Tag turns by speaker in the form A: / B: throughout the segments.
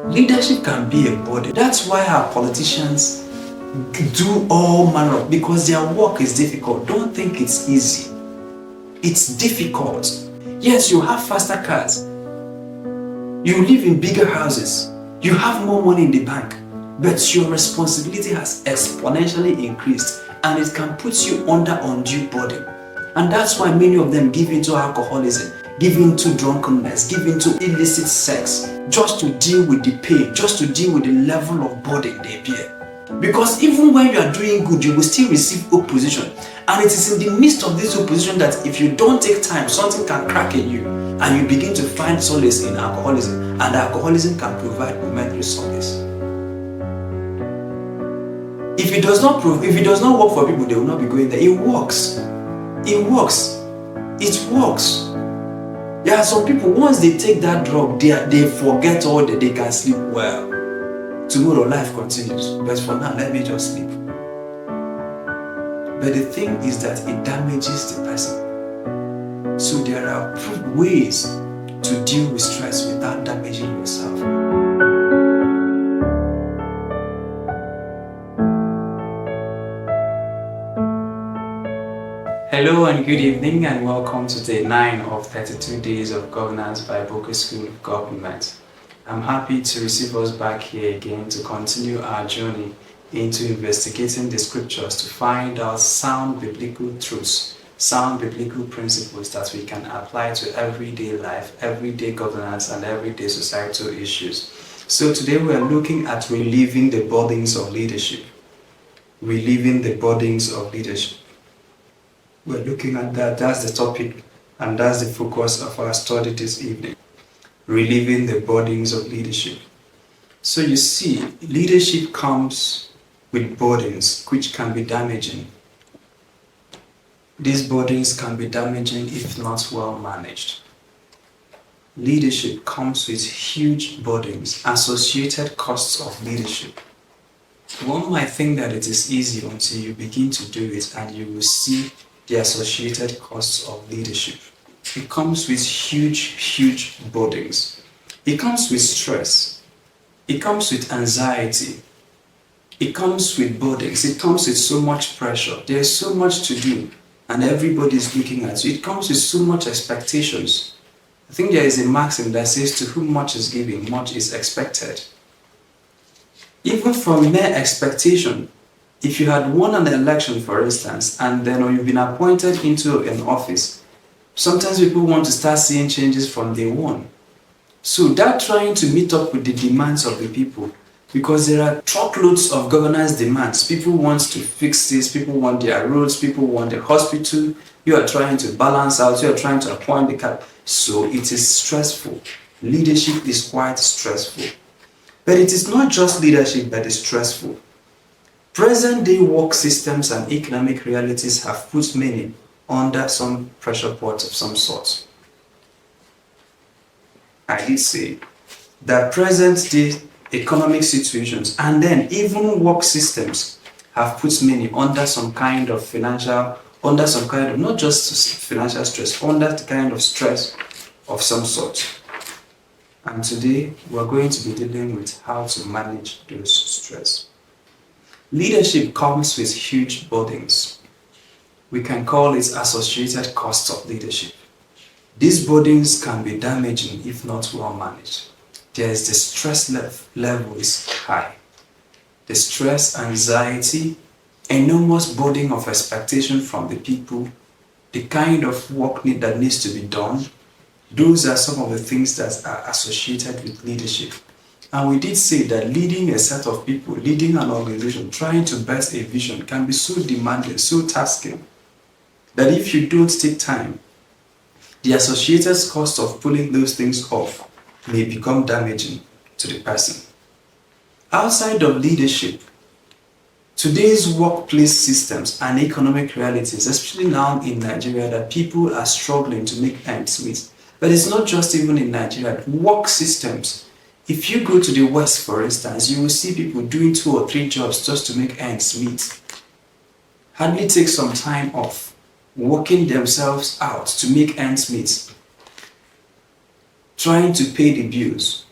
A: Leadership can be a burden. That's why our politicians do all manner of, because their work is difficult. Don't think it's easy. It's difficult. Yes, you have faster cars. You live in bigger houses. You have more money in the bank. But your responsibility has exponentially increased, and it can put you under undue burden. And that's why many of them give into alcoholism, give into drunkenness, give into illicit sex, just to deal with the pain, just to deal with the level of burden they bear. Because even when you are doing good, you will still receive opposition. And it is in the midst of this opposition that if you don't take time, something can crack in you, and you begin to find solace in alcoholism. And alcoholism can provide momentary solace. If it does not work for people, they will not be going there. It works. It works. It works. There are some people, once they take that drug, they forget all that, they can sleep well. Tomorrow life continues. But for now, let me just sleep. But the thing is that it damages the person. So there are ways to deal with stress without damaging yourself. Hello and good evening, and welcome to day 9 of 32 days of governance by Boqer School of Government. I'm happy to receive us back here again to continue our journey into investigating the scriptures to find out sound biblical truths, sound biblical principles that we can apply to everyday life, everyday governance, and everyday societal issues. So today we are looking at relieving the burdens of leadership. Relieving the burdens of leadership. We're looking at that. That's the topic, and that's the focus of our study this evening. Relieving the burdens of leadership. So you see, leadership comes with burdens which can be damaging. These burdens can be damaging if not well managed. Leadership comes with huge burdens, associated costs of leadership. One might think that it is easy until you begin to do it, and you will see the associated costs of leadership. It comes with huge burdens. It comes with stress. It comes with anxiety. It comes with burdens. It comes with so much pressure. There's so much to do, and everybody's looking at you. It comes with so much expectations. I think there is a maxim that says, to whom much is given, much is expected. Even from mere expectation, if you had won an election, for instance, and then you've been appointed into an office, sometimes people want to start seeing changes from day one. So that trying to meet up with the demands of the people, because there are truckloads of governance demands. People want to fix this, people want their roads, people want the hospital. You are trying to balance out, you are trying to appoint the cap. So it is stressful. Leadership is quite stressful. But it is not just leadership that is stressful. Present-day work systems and economic realities have put many under some pressure points of some sort. I did say that present-day economic situations and then even work systems have put many under some kind of not just financial stress, under the kind of stress of some sort. And today we're going to be dealing with how to manage those stress. Leadership comes with huge burdens. We can call it associated costs of leadership. These burdens can be damaging if not well managed. The stress level is high. The stress, anxiety, enormous burden of expectation from the people, the kind of work that needs to be done, those are some of the things that are associated with leadership. And we did say that leading a set of people, leading an organization, trying to birth a vision can be so demanding, so tasking, that if you don't take time, the associated cost of pulling those things off may become damaging to the person. Outside of leadership, today's workplace systems and economic realities, especially now in Nigeria, that people are struggling to make ends meet. But it's not just even in Nigeria. Work systems, if you go to the West, for instance, you will see people doing 2 or 3 jobs just to make ends meet. Hardly take some time off, working themselves out to make ends meet, trying to pay the bills.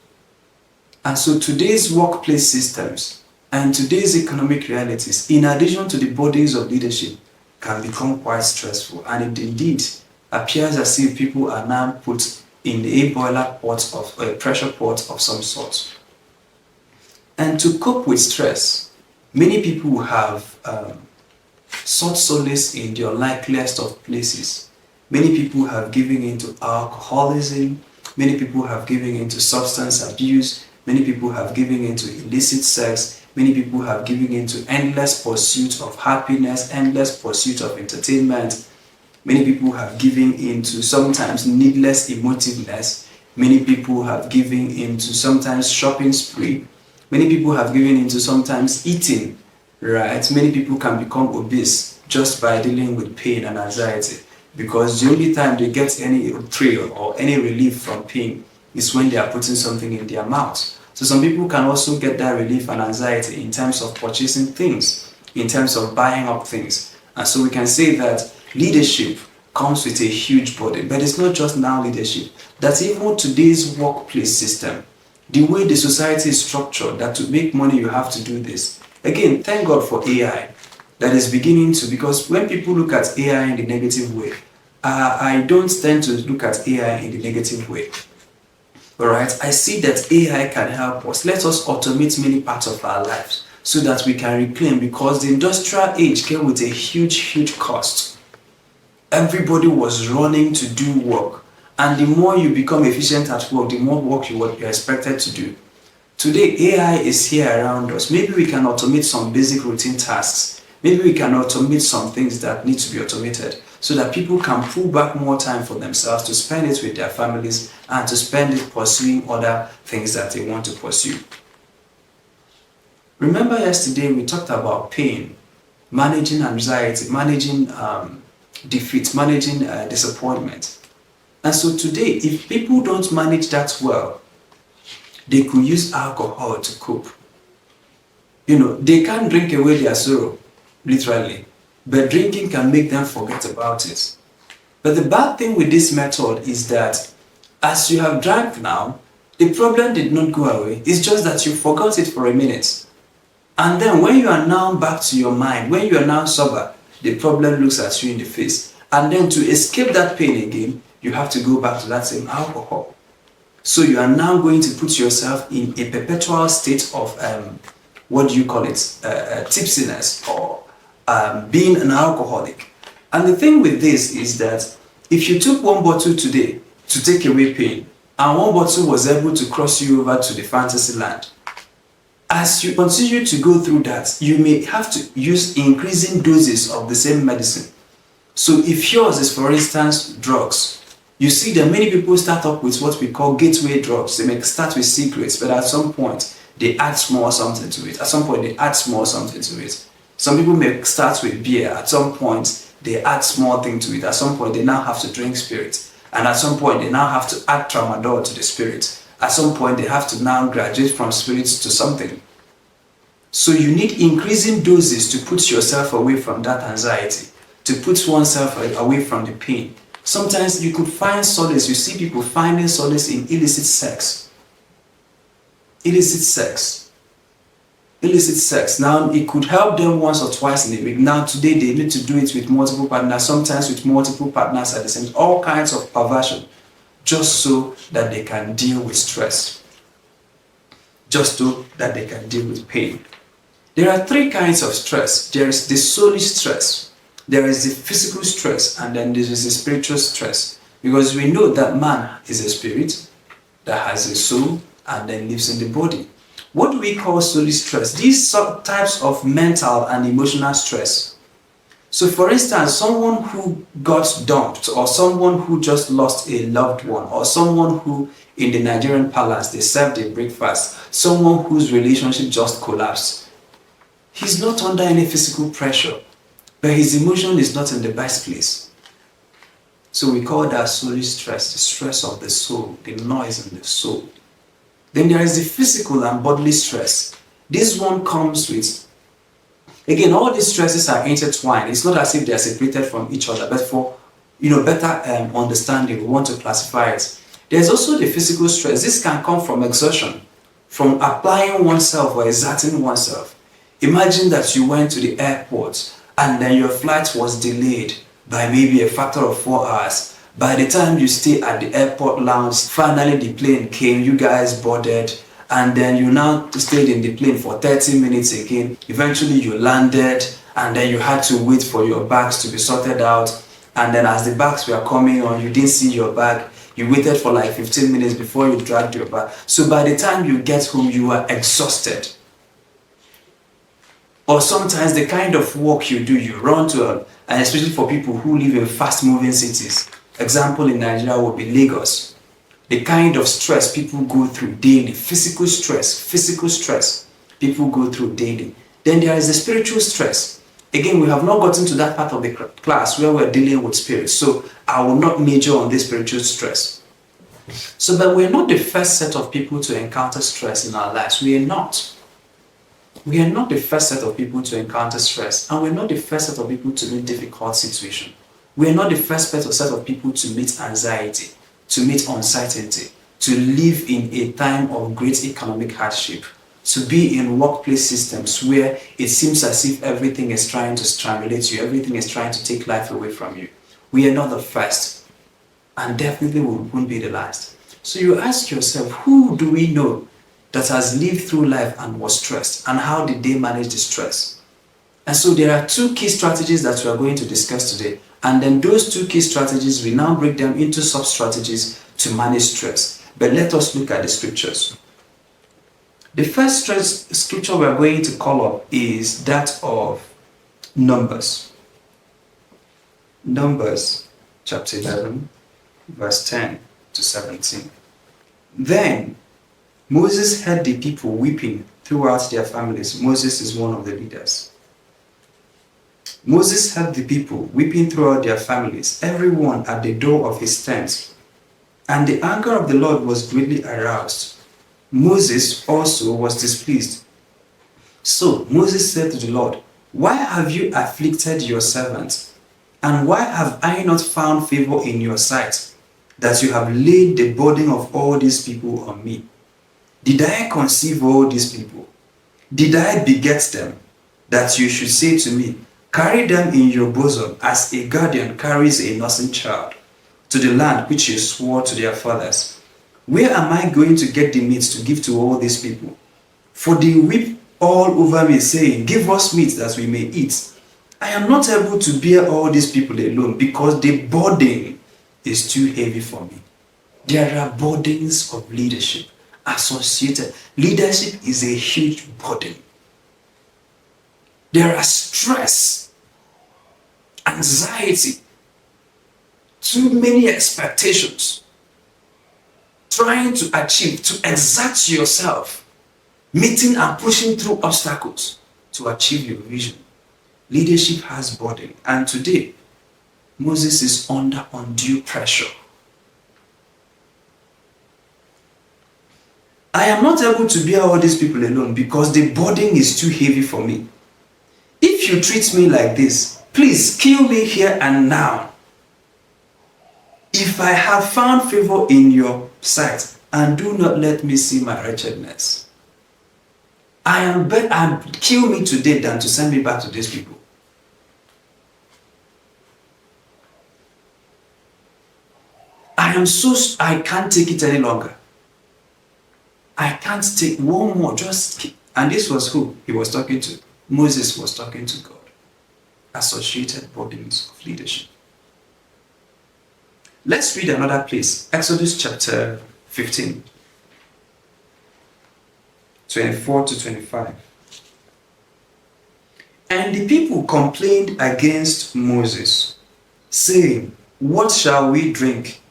A: And so today's workplace systems and today's economic realities, in addition to the bodies of leadership, can become quite stressful. And it indeed appears as if people are now put in a boiler pot of a pressure pot of some sort. And to cope with stress, many people have sought solace in the unlikeliest of places. Many people have given into alcoholism. Many people have given into substance abuse. Many people have given into illicit sex. Many people have given into endless pursuit of happiness, endless pursuit of entertainment. Many people have given into sometimes needless emotiveness. Many people have given into sometimes shopping spree. Many people have given into sometimes eating, right? Many people can become obese just by dealing with pain and anxiety, because the only time they get any thrill or any relief from pain is when they are putting something in their mouth. So some people can also get that relief and anxiety in terms of purchasing things, in terms of buying up things. And so we can say that leadership comes with a huge burden. But it's not just now leadership. That's even today's workplace system. The way the society is structured, that to make money you have to do this. Again, thank God for AI that is beginning to, because when people look at AI in the negative way, I don't tend to look at AI in the negative way. Alright, I see that AI can help us. Let us automate many parts of our lives so that we can reclaim, because the industrial age came with a huge cost. Everybody was running to do work, and the more you become efficient at work, the more work you're expected to do. Today, AI is here around us. Maybe we can automate some basic routine tasks. Maybe we can automate some things that need to be automated so that people can pull back more time for themselves to spend it with their families and to spend it pursuing other things that they want to pursue. Remember yesterday we talked about pain, managing anxiety, managing defeat, managing disappointment. And so today, if people don't manage that well, they could use alcohol to cope. They can't drink away their sorrow, literally, but drinking can make them forget about it. But the bad thing with this method is that as you have drank now, the problem did not go away. It's just that you forgot it for a minute. And then when you are now back to your mind, when you are now sober, the problem looks at you in the face. And then to escape that pain again, you have to go back to that same alcohol. So you are now going to put yourself in a perpetual state of, tipsiness, or being an alcoholic. And the thing with this is that if you took one bottle today to take away pain, and one bottle was able to cross you over to the fantasy land, as you continue to go through that, you may have to use increasing doses of the same medicine. So if yours is, for instance, drugs, you see that many people start up with what we call gateway drugs. They may start with secrets, but at some point, they add small something to it. At some point, they add small something to it. Some people may start with beer. At some point, they add small thing to it. At some point, they now have to drink spirit. And at some point, they now have to add tramadol to the spirit. At some point, they have to now graduate from spirits to something. So you need increasing doses to put yourself away from that anxiety, to put oneself away from the pain. Sometimes you could find solace. You see people finding solace in illicit sex. Illicit sex. Illicit sex. Now, it could help them once or twice in a week. Now, today, they need to do it with multiple partners, sometimes with multiple partners at the same time. All kinds of perversion, just so that they can deal with stress. Just so that they can deal with pain. There are three kinds of stress. There is the soulish stress. There is the physical stress, and then there is the spiritual stress. Because we know that man is a spirit that has a soul and then lives in the body. What do we call soulish stress? These types of mental and emotional stress. So for instance, someone who got dumped, or someone who just lost a loved one, or someone who in the Nigerian palace, they served a breakfast, someone whose relationship just collapsed. He's not under any physical pressure, but his emotion is not in the best place. So we call that soulish stress, the stress of the soul, the noise in the soul. Then there is the physical and bodily stress. This one comes with, again, all these stresses are intertwined. It's not as if they are separated from each other, but for better understanding, we want to classify it. There's also the physical stress. This can come from exertion. from applying oneself or exerting oneself. Imagine that you went to the airport and then your flight was delayed by maybe a factor of 4 hours. By the time you stay at the airport lounge, finally the plane came, you guys boarded, and then you now stayed in the plane for 30 minutes again. Eventually you landed, and then you had to wait for your bags to be sorted out. And then as the bags were coming on, you didn't see your bag. You waited for like 15 minutes before you dragged your bag. So by the time you get home, you are exhausted. Or sometimes the kind of work you do, you run to, and especially for people who live in fast-moving cities. Example in Nigeria would be Lagos. The kind of stress people go through daily, physical stress people go through daily. Then there is the spiritual stress. Again, we have not gotten to that part of the class where we're dealing with spirits, so I will not major on this spiritual stress. So, but we're not the first set of people to encounter stress in our lives. We are not. We are not the first set of people to encounter stress, and we're not the first set of people to meet difficult situations. We are not the first set of people to meet anxiety, to meet uncertainty, to live in a time of great economic hardship, to be in workplace systems where it seems as if everything is trying to strangulate you, everything is trying to take life away from you. We are not the first, and definitely we won't be the last. So you ask yourself, who do we know that has lived through life and was stressed, and how did they manage the stress? And so there are 2 key strategies that we are going to discuss today, and then those 2 key strategies, we now break them into sub-strategies to manage stress. But let us look at the scriptures. The first scripture we are going to call up is that of Numbers. Numbers chapter 11, verse 10 to 17. Then Moses heard the people weeping throughout their families. Moses is one of the leaders. Moses heard the people weeping throughout their families, everyone at the door of his tent. And the anger of the Lord was greatly aroused. Moses also was displeased. So Moses said to the Lord, "Why have you afflicted your servant? And why have I not found favor in your sight, that you have laid the burden of all these people on me? Did I conceive all these people? Did I beget them, that you should say to me, carry them in your bosom as a guardian carries a nursing child, to the land which you swore to their fathers? Where am I going to get the meat to give to all these people? For they weep all over me, saying, give us meat that we may eat. I am not able to bear all these people alone, because the burden is too heavy for me." There are burdens of leadership associated. Leadership is a huge burden. There are stress, anxiety, too many expectations, trying to achieve, to exert yourself, meeting and pushing through obstacles to achieve your vision. Leadership has burden, and today Moses is under undue pressure. I am not able to bear all these people alone, because the burden is too heavy for me. If you treat me like this, please kill me here and now. If I have found favor in your sight, and do not let me see my wretchedness. I am better, kill me today than to send me back to these people. I can't take it any longer. I can't take one more, and this was who he was talking to. Moses was talking to God. Associated burdens of leadership. Let's read another place. Exodus chapter 15, 24 to 25. And the people complained against Moses, saying, what shall we drink?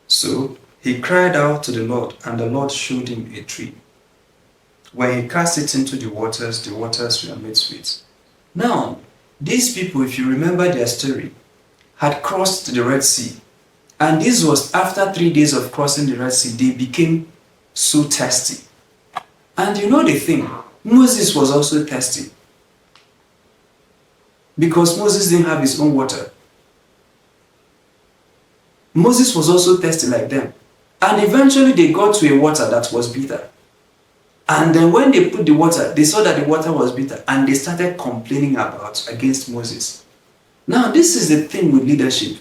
A: So he cried out to the Lord, and the Lord showed him a tree. When he cast it into the waters were made sweet. Now, these people, if you remember their story, had crossed the Red Sea. And this was after 3 days of crossing the Red Sea, they became so thirsty. And you know the thing, Moses was also thirsty. Because Moses didn't have his own water. Moses was also thirsty like them. And eventually they got to a water that was bitter. And then when they put the water, they saw that the water was bitter and they started complaining against Moses. Now, this is the thing with leadership.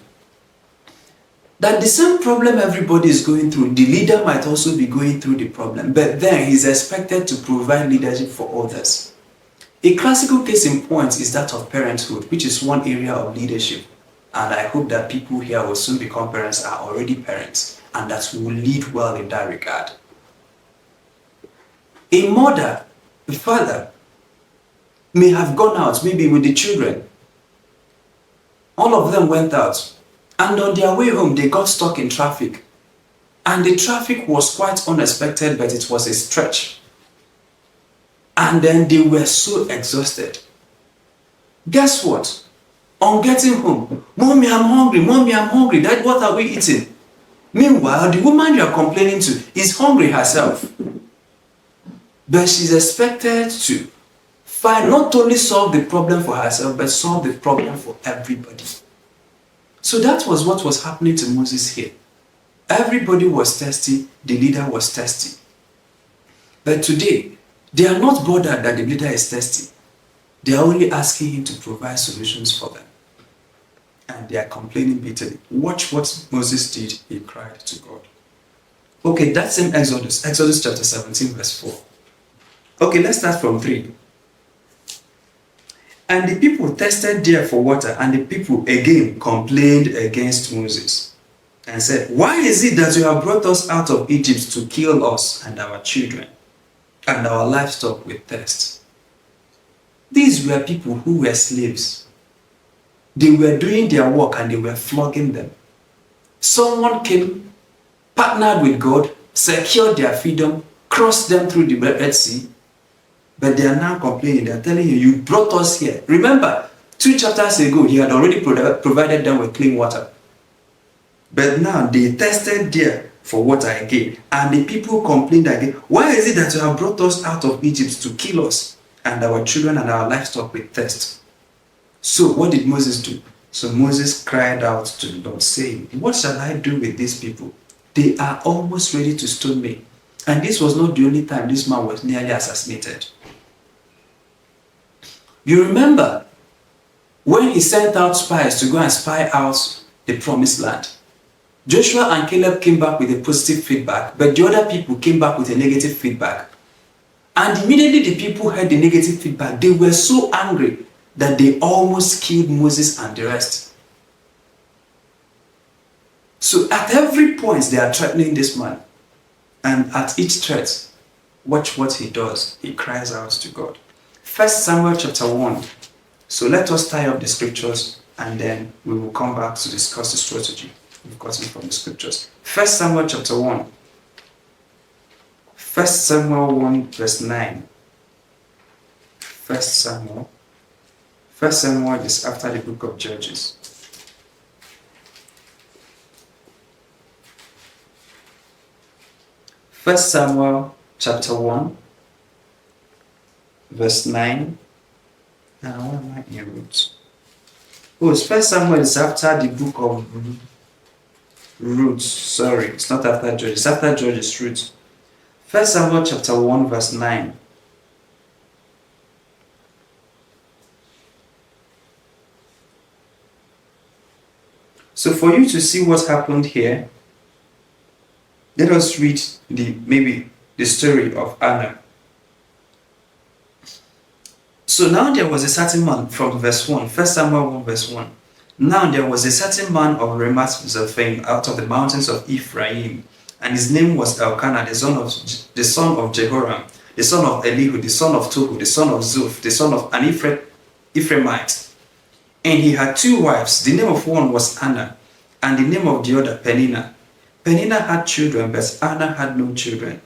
A: That the same problem everybody is going through, the leader might also be going through the problem, but then he's expected to provide leadership for others. A classical case in point is that of parenthood, which is one area of leadership. And I hope that people here will soon become parents, are already parents, and that we will lead well in that regard. A mother, a father, may have gone out, maybe with the children. All of them went out, and on their way home, they got stuck in traffic. And the traffic was quite unexpected, but it was a stretch. And then they were so exhausted. Guess what? On getting home, Mommy, I'm hungry. Mommy, I'm hungry. Dad, what are we eating? Meanwhile, the woman you are complaining to is hungry herself. But she's expected to not only solve the problem for herself, but solve the problem for everybody. So that was what was happening to Moses here. Everybody was thirsty, the leader was thirsty. But today, they are not bothered that the leader is thirsty. They are only asking him to provide solutions for them. And they are complaining bitterly. Watch what Moses did. He cried to God. Okay, that's in Exodus chapter 17, verse 4. Okay, let's start from 3. And the people thirsted there for water, and the people again complained against Moses and said, Why is it that you have brought us out of Egypt to kill us and our children and our livestock with thirst? These were people who were slaves. They were doing their work and they were flogging them. Someone came, partnered with God, secured their freedom, crossed them through the Red Sea, but they are now complaining. They are telling you brought us here. Remember, 2 chapters ago, he had already provided them with clean water. But now they thirsted there for water again. And the people complained again. Why is it that you have brought us out of Egypt to kill us and our children and our livestock with thirst? So what did Moses do? So Moses cried out to the Lord, saying, What shall I do with these people? They are almost ready to stone me. And this was not the only time this man was nearly assassinated. You remember when he sent out spies to go and spy out the promised land. Joshua and Caleb came back with a positive feedback, but the other people came back with a negative feedback. And immediately the people heard the negative feedback, they were so angry that they almost killed Moses and the rest. So at every point they are threatening this man. And at each threat, watch what he does. He cries out to God. 1 Samuel chapter 1. So let us tie up the scriptures and then we will come back to discuss the strategy we've gotten from the scriptures. 1 Samuel chapter 1. 1 Samuel 1 verse 9. 1 Samuel is after the book of Judges. First Samuel chapter 1 verse 9. Now, what am I in Ruth? Oh, First Samuel is after the book of Ruth. Sorry, it's not after Judges. It's after Judges, Ruth. First Samuel chapter 1 verse 9. So for you to see what happened here, let us read maybe the story of Anna. So now there was a certain man from verse 1, 1 Samuel 1 verse 1. Now there was a certain man of Ramoth Zophim out of the mountains of Ephraim, and his name was Elkanah, the son of Jehoram, the son of Elihu, the son of Tohu, the son of Zoph, the son of an Ephraimite. And he had 2 wives. The name of one was Anna, and the name of the other Peninnah. Peninnah had children, but Anna had no children.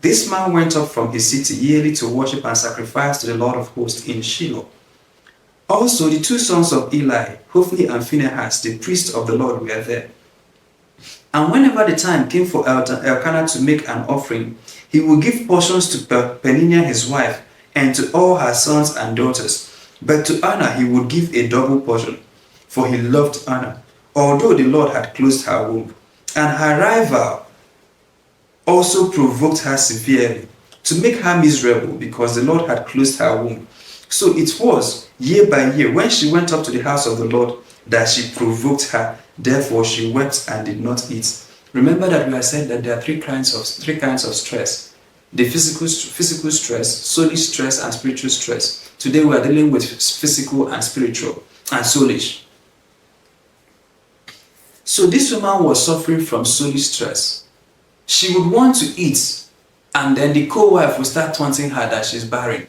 A: This man went up from his city yearly to worship and sacrifice to the Lord of hosts in Shiloh. Also the 2 sons of Eli, Hophni and Phinehas, the priests of the Lord, were there. And whenever the time came for Elkanah to make an offering, he would give portions to Peninnah his wife, and to all her sons and daughters. But to Anna he would give a double portion, for he loved Anna, although the Lord had closed her womb. And her rival, also provoked her severely to make her miserable because the Lord had closed her womb. So it was year by year when she went up to the house of the Lord that she provoked her. Therefore she wept and did not eat. Remember that we have said that there are three kinds of stress: the physical stress, soulish stress, and spiritual stress. Today we are dealing with physical and spiritual and soulish. So this woman was suffering from soulish stress. She would want to eat, and then the co-wife would start taunting her that she's barren.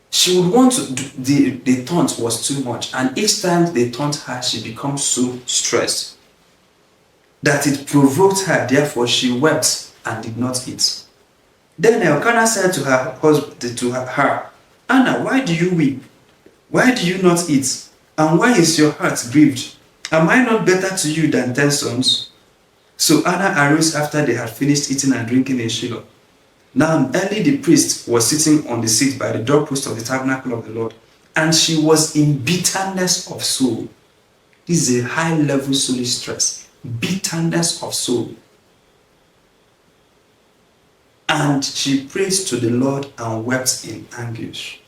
A: She would want to, the taunt was too much, and each time they taunt her, she becomes so stressed that it provoked her. Therefore she wept and did not eat. Then Elkanah said to her husband, to her, Anna, why do you weep? Why do you not eat? And why is your heart grieved? Am I not better to you than 10 sons? So Anna arose after they had finished eating and drinking in Shiloh. Now Eli the priest was sitting on the seat by the doorpost of the tabernacle of the Lord, and she was in bitterness of soul. This is a high-level soulish stress. Bitterness of soul. And she prayed to the Lord and wept in anguish.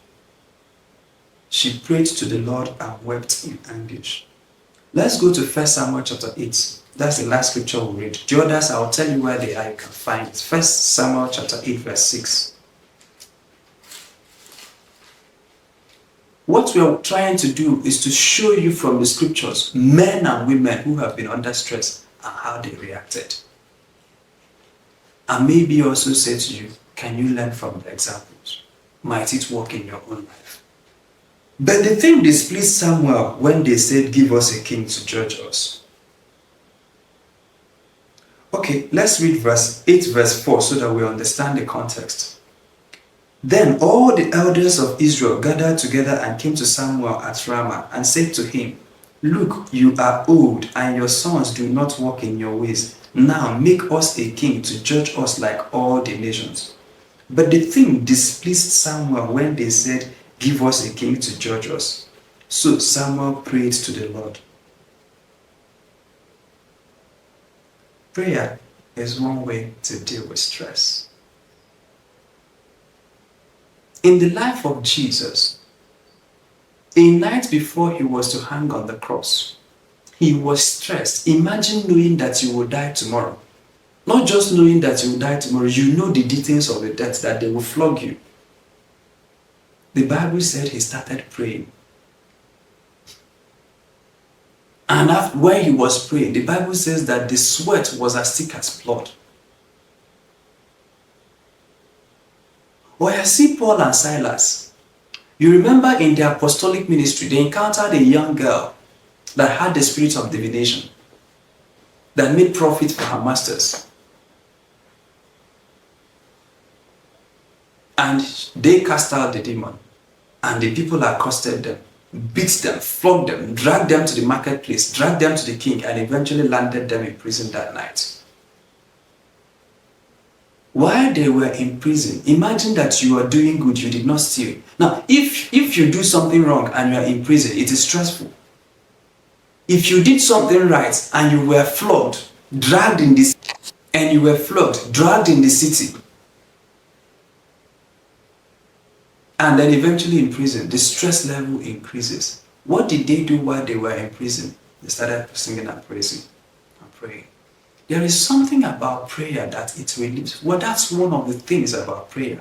A: She prayed to the Lord and wept in anguish. Let's go to 1 Samuel chapter 8. That's the last scripture we'll read. The others, I'll tell you where they are. You can find it. 1 Samuel chapter 8, verse 6. What we are trying to do is to show you from the scriptures men and women who have been under stress and how they reacted. And maybe also say to you, can you learn from the examples? Might it work in your own life? But the thing displeased Samuel when they said, give us a king to judge us. Okay, let's read verse 8, verse 4 so that we understand the context. Then all the elders of Israel gathered together and came to Samuel at Ramah and said to him, look, you are old and your sons do not walk in your ways. Now make us a king to judge us like all the nations. But the thing displeased Samuel when they said, give us a king to judge us. So Samuel prayed to the Lord. Prayer is one way to deal with stress. In the life of Jesus, a night before he was to hang on the cross, he was stressed. Imagine knowing that you will die tomorrow. Not just knowing that you will die tomorrow, you know the details of the death, that they will flog you. The Bible said he started praying. And when he was praying, the Bible says that the sweat was as thick as blood. Or I see Paul and Silas. You remember in their apostolic ministry, they encountered a young girl that had the spirit of divination, that made profit for her masters. And they cast out the demon, and the people accosted them, beat them, flogged them, dragged them to the marketplace, dragged them to the king, and eventually landed them in prison that night. While they were in prison, imagine that you are doing good, you did not steal. Now, if you do something wrong and you are in prison, it is stressful. If you did something right and you were flogged, dragged in this, and you were flogged, dragged in the city, and then eventually in prison, the stress level increases. What did they do while they were in prison? They started singing and praising and praying. There is something about prayer that it relieves. Well, that's one of the things about prayer.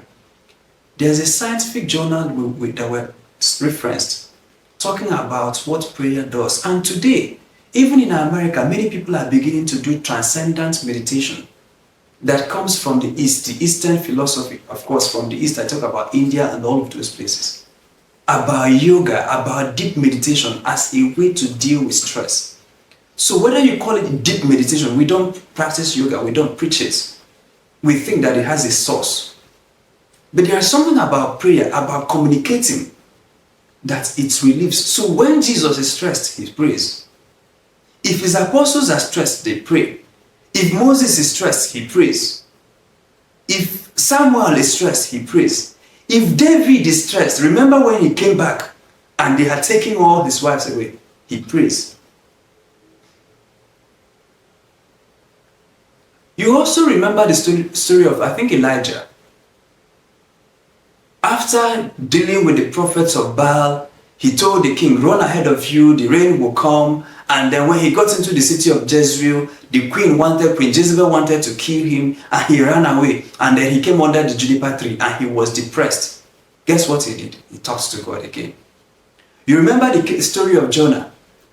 A: There's a scientific journal that were referenced talking about what prayer does. And today, even in America, many people are beginning to do transcendent meditation that comes from the East, the Eastern philosophy. Of course, from the East, I talk about India and all of those places. About yoga, about deep meditation as a way to deal with stress. So whether you call it deep meditation, we don't practice yoga, we don't preach it. We think that it has a source. But there is something about prayer, about communicating, that it relieves. So when Jesus is stressed, he prays. If his apostles are stressed, they pray. If Moses is stressed, he prays. If Samuel is stressed, he prays. If David is stressed, remember when he came back and they had taken all his wives away, he prays. You also remember the story of, I think, Elijah. After dealing with the prophets of Baal, he told the king, run ahead of you, the rain will come. And then when he got into the city of Jezreel, Queen Jezebel wanted to kill him, and he ran away. And then he came under the juniper tree, and he was depressed. Guess what he did? He talks to God again. You remember the story of Jonah?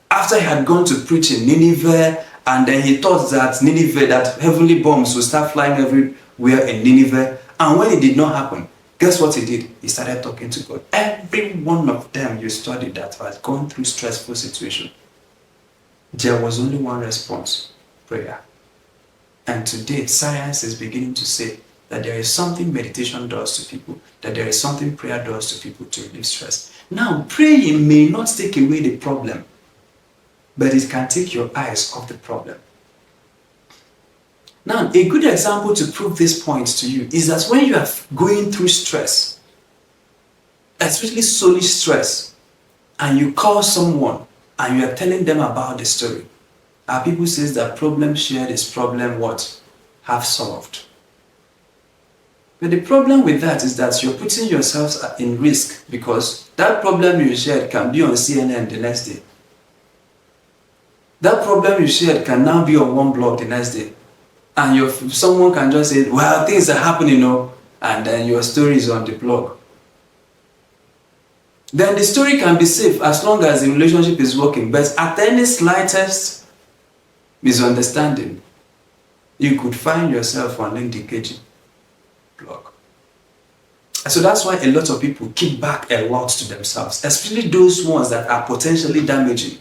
A: After he had gone to preach in Nineveh, and then he thought that Nineveh, that heavenly bombs would start flying everywhere in Nineveh. And when it did not happen, guess what he did? He started talking to God. Every one of them you studied that has gone through stressful situation, there was only one response: prayer. And today, science is beginning to say that there is something meditation does to people, that there is something prayer does to people to relieve stress. Now, praying may not take away the problem, but it can take your eyes off the problem. Now, a good example to prove this point to you is that when you are going through stress, especially solace stress, and you call someone and you are telling them about the story, our people says that problem shared is problem what? Half solved. But the problem with that is that you're putting yourselves in risk, because that problem you shared can be on CNN the next day. That problem you shared can now be on one blog the next day. And someone can just say, well, things are happening, and then your story is on the blog. Then the story can be safe as long as the relationship is working. But at any slightest misunderstanding, you could find yourself on LinkedIn blog. So that's why a lot of people keep back a lot to themselves, especially those ones that are potentially damaging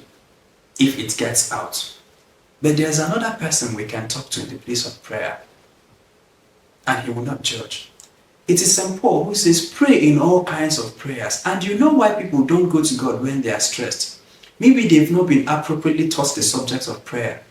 A: if it gets out. But there's another person we can talk to in the place of prayer, and he will not judge. It is St. Paul who says, pray in all kinds of prayers. And you know why people don't go to God when they are stressed? Maybe they've not been appropriately taught the subject of prayer.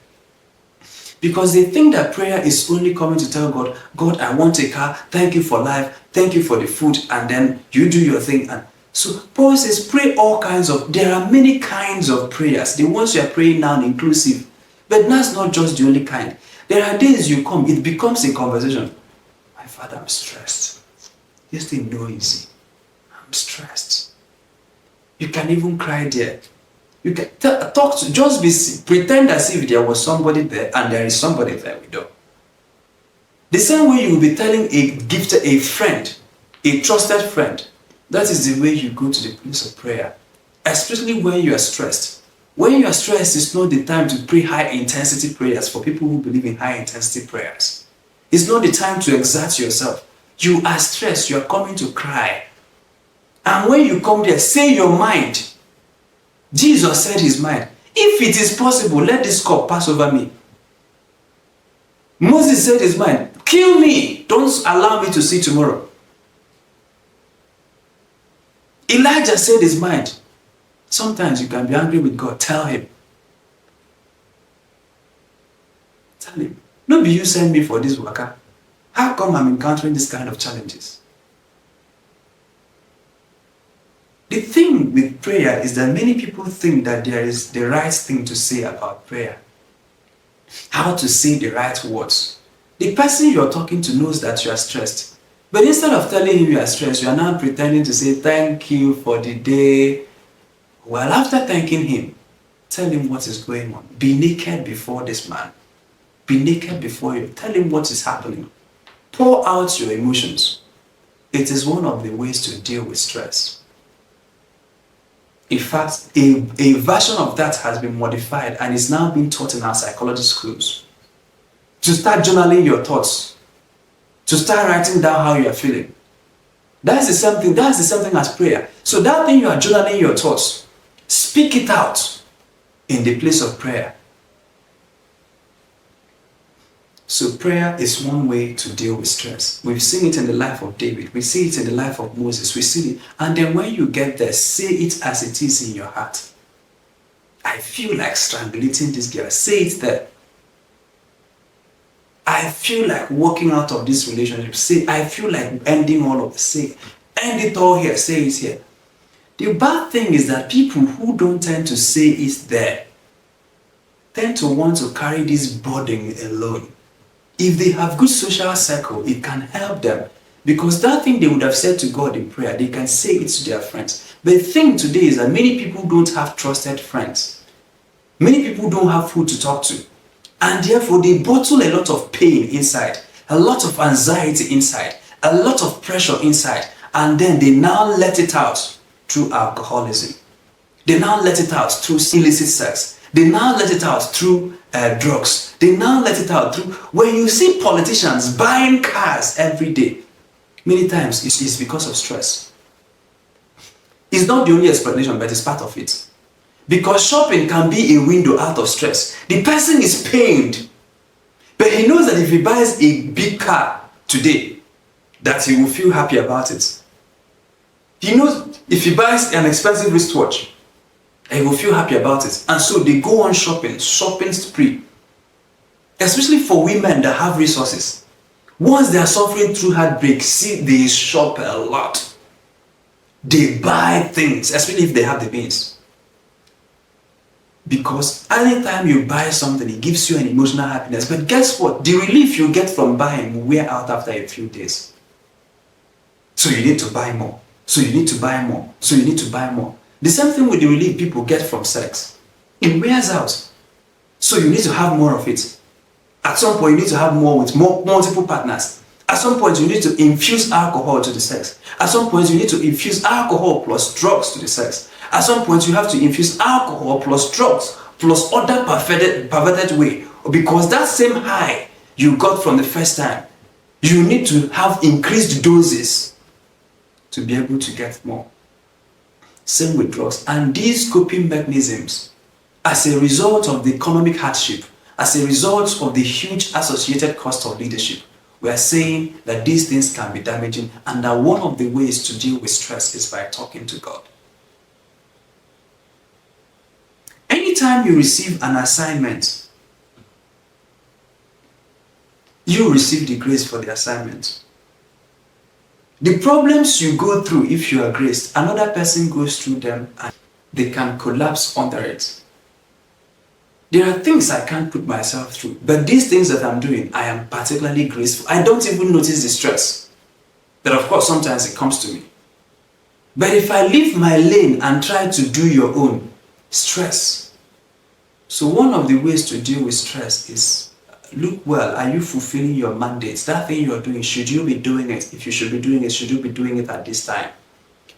A: Because they think that prayer is only coming to tell God, God, I want a car, thank you for life, thank you for the food, and then you do your thing. And so Paul says, pray all kinds of, there are many kinds of prayers. The ones you are praying now inclusive. But that's not just the only kind. There are days you come, it becomes a conversation. My Father, I'm stressed. This thing no easy. I'm stressed. You can even cry there. You can talk to, pretend as if there was somebody there, and there is somebody there with you. The same way you will be telling a friend, a trusted friend, that is the way you go to the place of prayer. Especially when you are stressed. When you are stressed, it's not the time to pray high intensity prayers for people who believe in high intensity prayers. It's not the time to exert yourself. You are stressed, you are coming to cry. And when you come there, say your mind. Jesus said his mind. If it is possible, let this cup pass over me. Moses said his mind. Kill me. Don't allow me to see tomorrow. Elijah said his mind. Sometimes you can be angry with God. Tell him. Tell him. No be you send me for this worker. How come I'm encountering this kind of challenges? The thing with prayer is that many people think that there is the right thing to say about prayer. How to say the right words. The person you're talking to knows that you are stressed. But instead of telling him you are stressed, you are now pretending to say thank you for the day. Well, after thanking him, tell him what is going on. Be naked before this man. Be naked before you. Tell him what is happening. Pour out your emotions. It is one of the ways to deal with stress. In fact, a version of that has been modified and is now being taught in our psychology schools. To start journaling your thoughts. To start writing down how you are feeling. That's the same thing as prayer. So that thing you are journaling your thoughts, speak it out in the place of prayer. So prayer is one way to deal with stress. We've seen it in the life of David. We see it in the life of Moses. We see it. And then when you get there, say it as it is in your heart. I feel like strangulating this girl. Say it there. I feel like walking out of this relationship. Say, I feel like ending all of this. Say, end it all here. Say it here. The bad thing is that people who don't tend to say it there tend to want to carry this burden alone. If they have good social circle, it can help them. Because that thing they would have said to God in prayer, they can say it to their friends. But the thing today is that many people don't have trusted friends. Many people don't have who to talk to. And therefore, they bottle a lot of pain inside, a lot of anxiety inside, a lot of pressure inside. And then they now let it out through alcoholism. They now let it out through illicit sex. They now let it out through drugs. They now let it out through... When you see politicians buying cars every day, many times it's because of stress. It's not the only explanation, but it's part of it. Because shopping can be a window out of stress. The person is pained, but he knows that if he buys a big car today, that he will feel happy about it. He knows if he buys an expensive wristwatch, he will feel happy about it. And so they go on shopping spree. Especially for women that have resources. Once they are suffering through heartbreak, see, they shop a lot. They buy things, especially if they have the means. Because anytime you buy something, it gives you an emotional happiness. But guess what? The relief you get from buying will wear out after a few days. So you need to buy more. So you need to buy more. So you need to buy more. The same thing with the relief people get from sex. It wears out. So you need to have more of it. At some point, you need to have more with multiple partners. At some point, you need to infuse alcohol to the sex. At some point, you need to infuse alcohol plus drugs to the sex. At some point, you have to infuse alcohol plus drugs plus other perverted way. Because that same high you got from the first time, you need to have increased doses to be able to get more. Same with drugs. And these coping mechanisms, as a result of the economic hardship, as a result of the huge associated cost of leadership, we are saying that these things can be damaging, and that one of the ways to deal with stress is by talking to God. Anytime you receive an assignment, you receive the grace for the assignment. The problems you go through, if you are graced, another person goes through them and they can collapse under it. There are things I can't put myself through, but these things that I'm doing, I am particularly graceful. I don't even notice the stress. But of course, sometimes it comes to me. But if I leave my lane and try to do your own, stress. So one of the ways to deal with stress is, look well, are you fulfilling your mandates? That thing you're doing, should you be doing it? If you should be doing it, should you be doing it at this time?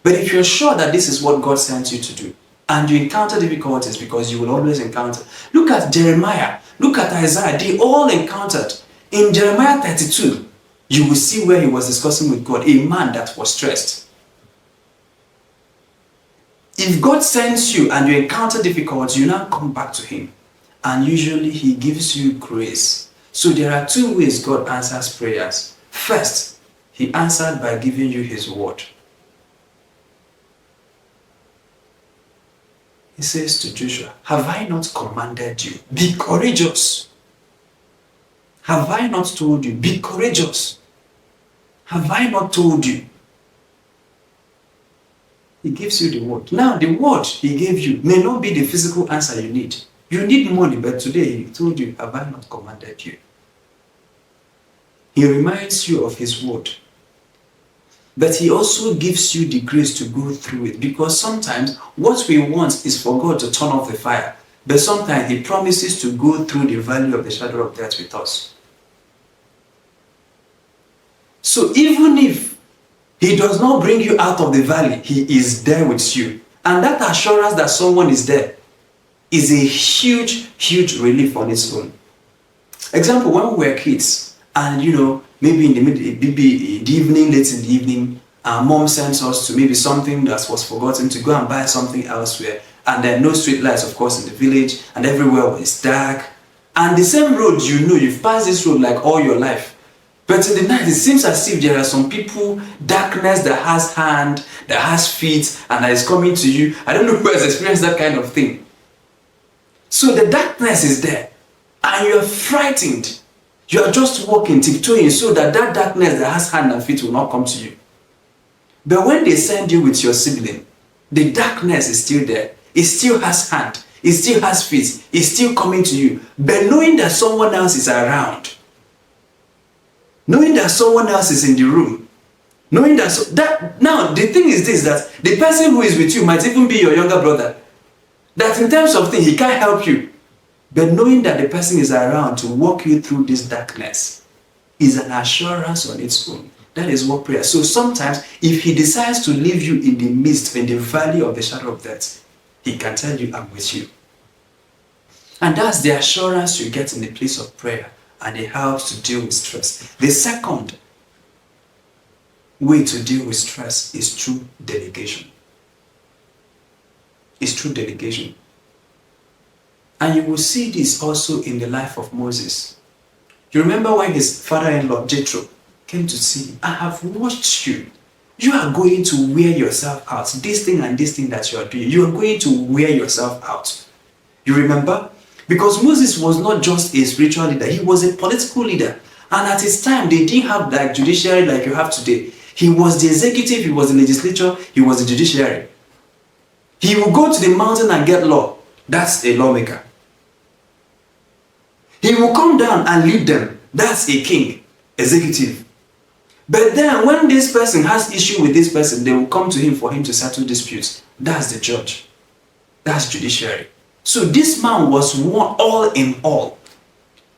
A: But if you're sure that this is what God sent you to do, and you encounter difficulties, because you will always encounter. Look at Jeremiah, look at Isaiah, they all encountered. In Jeremiah 32, you will see where he was discussing with God, a man that was stressed. If God sends you and you encounter difficulties, you now come back to him. And usually he gives you grace. So there are two ways God answers prayers. First, he answered by giving you his word. He says to Joshua, have I not commanded you? Be courageous. Have I not told you? Be courageous. Have I not told you? He gives you the word. Now the word he gave you may not be the physical answer you need. You need money, but today he told you, have I not commanded you? He reminds you of his word. But he also gives you the grace to go through it, because sometimes what we want is for God to turn off the fire. But sometimes he promises to go through the valley of the shadow of death with us. So even if he does not bring you out of the valley, he is there with you. And that assurance that someone is there is a huge, huge relief on its own. Example, when we were kids, and maybe in the evening, late in the evening, our mom sends us to maybe something that was forgotten, to go and buy something elsewhere. And there are no street lights, of course, in the village, and everywhere was dark. And the same road, you've passed this road like all your life. But in the night, it seems as if there are some people, darkness that has hand, that has feet, and that is coming to you. I don't know who has experienced that kind of thing. So the darkness is there, and you're frightened. You are just walking, tiptoeing, so that darkness that has hand and feet will not come to you. But when they send you with your sibling, the darkness is still there. It still has hand. It still has feet. It's still coming to you. But knowing that someone else is around, knowing that someone else is in the room, knowing that, now the thing is this, that the person who is with you might even be your younger brother, that in terms of things he can't help you, but knowing that the person is around to walk you through this darkness is an assurance on its own. That is what prayer. So sometimes if he decides to leave you in the midst, in the valley of the shadow of death, he can tell you, I'm with you. And that's the assurance you get in the place of prayer, and it helps to deal with stress. The second way to deal with stress is through delegation. It's through delegation. And you will see this also in the life of Moses. You remember when his father-in-law Jethro came to see him, I have watched you. You are going to wear yourself out. This thing and this thing that you are doing, you are going to wear yourself out. You remember? Because Moses was not just a spiritual leader, he was a political leader. And at his time, they didn't have like judiciary like you have today. He was the executive, he was the legislature, he was the judiciary. He will go to the mountain and get law. That's a lawmaker. He will come down and lead them. That's a king, executive. But then when this person has issue with this person, they will come to him for him to settle disputes. That's the judge. That's judiciary. So this man was one all in all.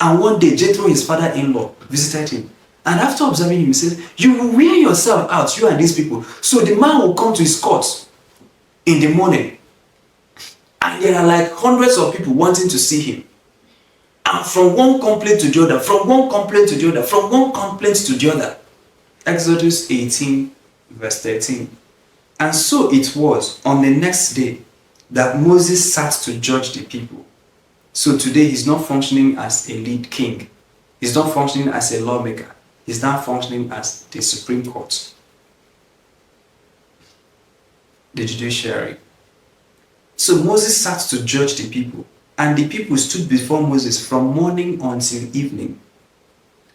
A: And one day, Jethro, his father-in-law, visited him. And after observing him, he said, you will wear yourself out, you and these people. So the man will come to his court in the morning. And there are like hundreds of people wanting to see him. And from one complaint to the other, from one complaint to the other, from one complaint to the other. Exodus 18, verse 13. And so it was on the next day that Moses sat to judge the people. So today he's not functioning as a lead king. He's not functioning as a lawmaker. He's now functioning as the Supreme Court. The judiciary. So Moses sat to judge the people. And the people stood before Moses from morning until evening.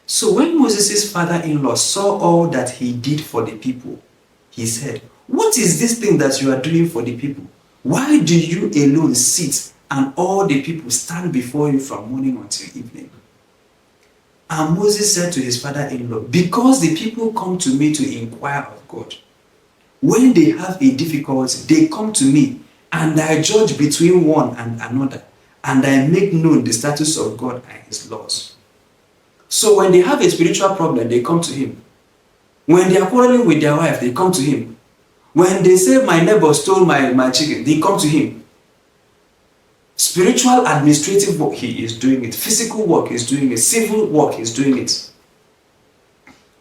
A: So when Moses' father-in-law saw all that he did for the people, he said, what is this thing that you are doing for the people? Why do you alone sit and all the people stand before you from morning until evening? And Moses said to his father-in-law, because the people come to me to inquire of God. When they have a difficulty, they come to me, and I judge between one and another, and I make known the status of God and his laws. So when they have a spiritual problem, they come to him. When they are quarreling with their wife, they come to him. When they say, my neighbor stole my chicken, they come to him. Spiritual administrative work, he is doing it. Physical work, he's doing it. Civil work, he's doing it.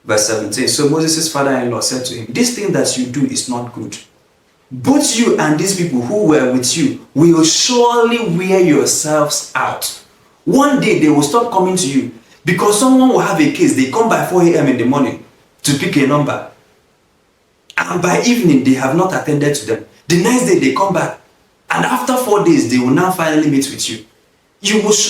A: Verse 17, so Moses' father-in-law said to him, this thing that you do is not good. Both you and these people who were with you will surely wear yourselves out. One day they will stop coming to you because someone will have a case. They come by 4 a.m. in the morning to pick a number. And by evening, they have not attended to them. The next day they come back. And after 4 days, they will now finally meet with you.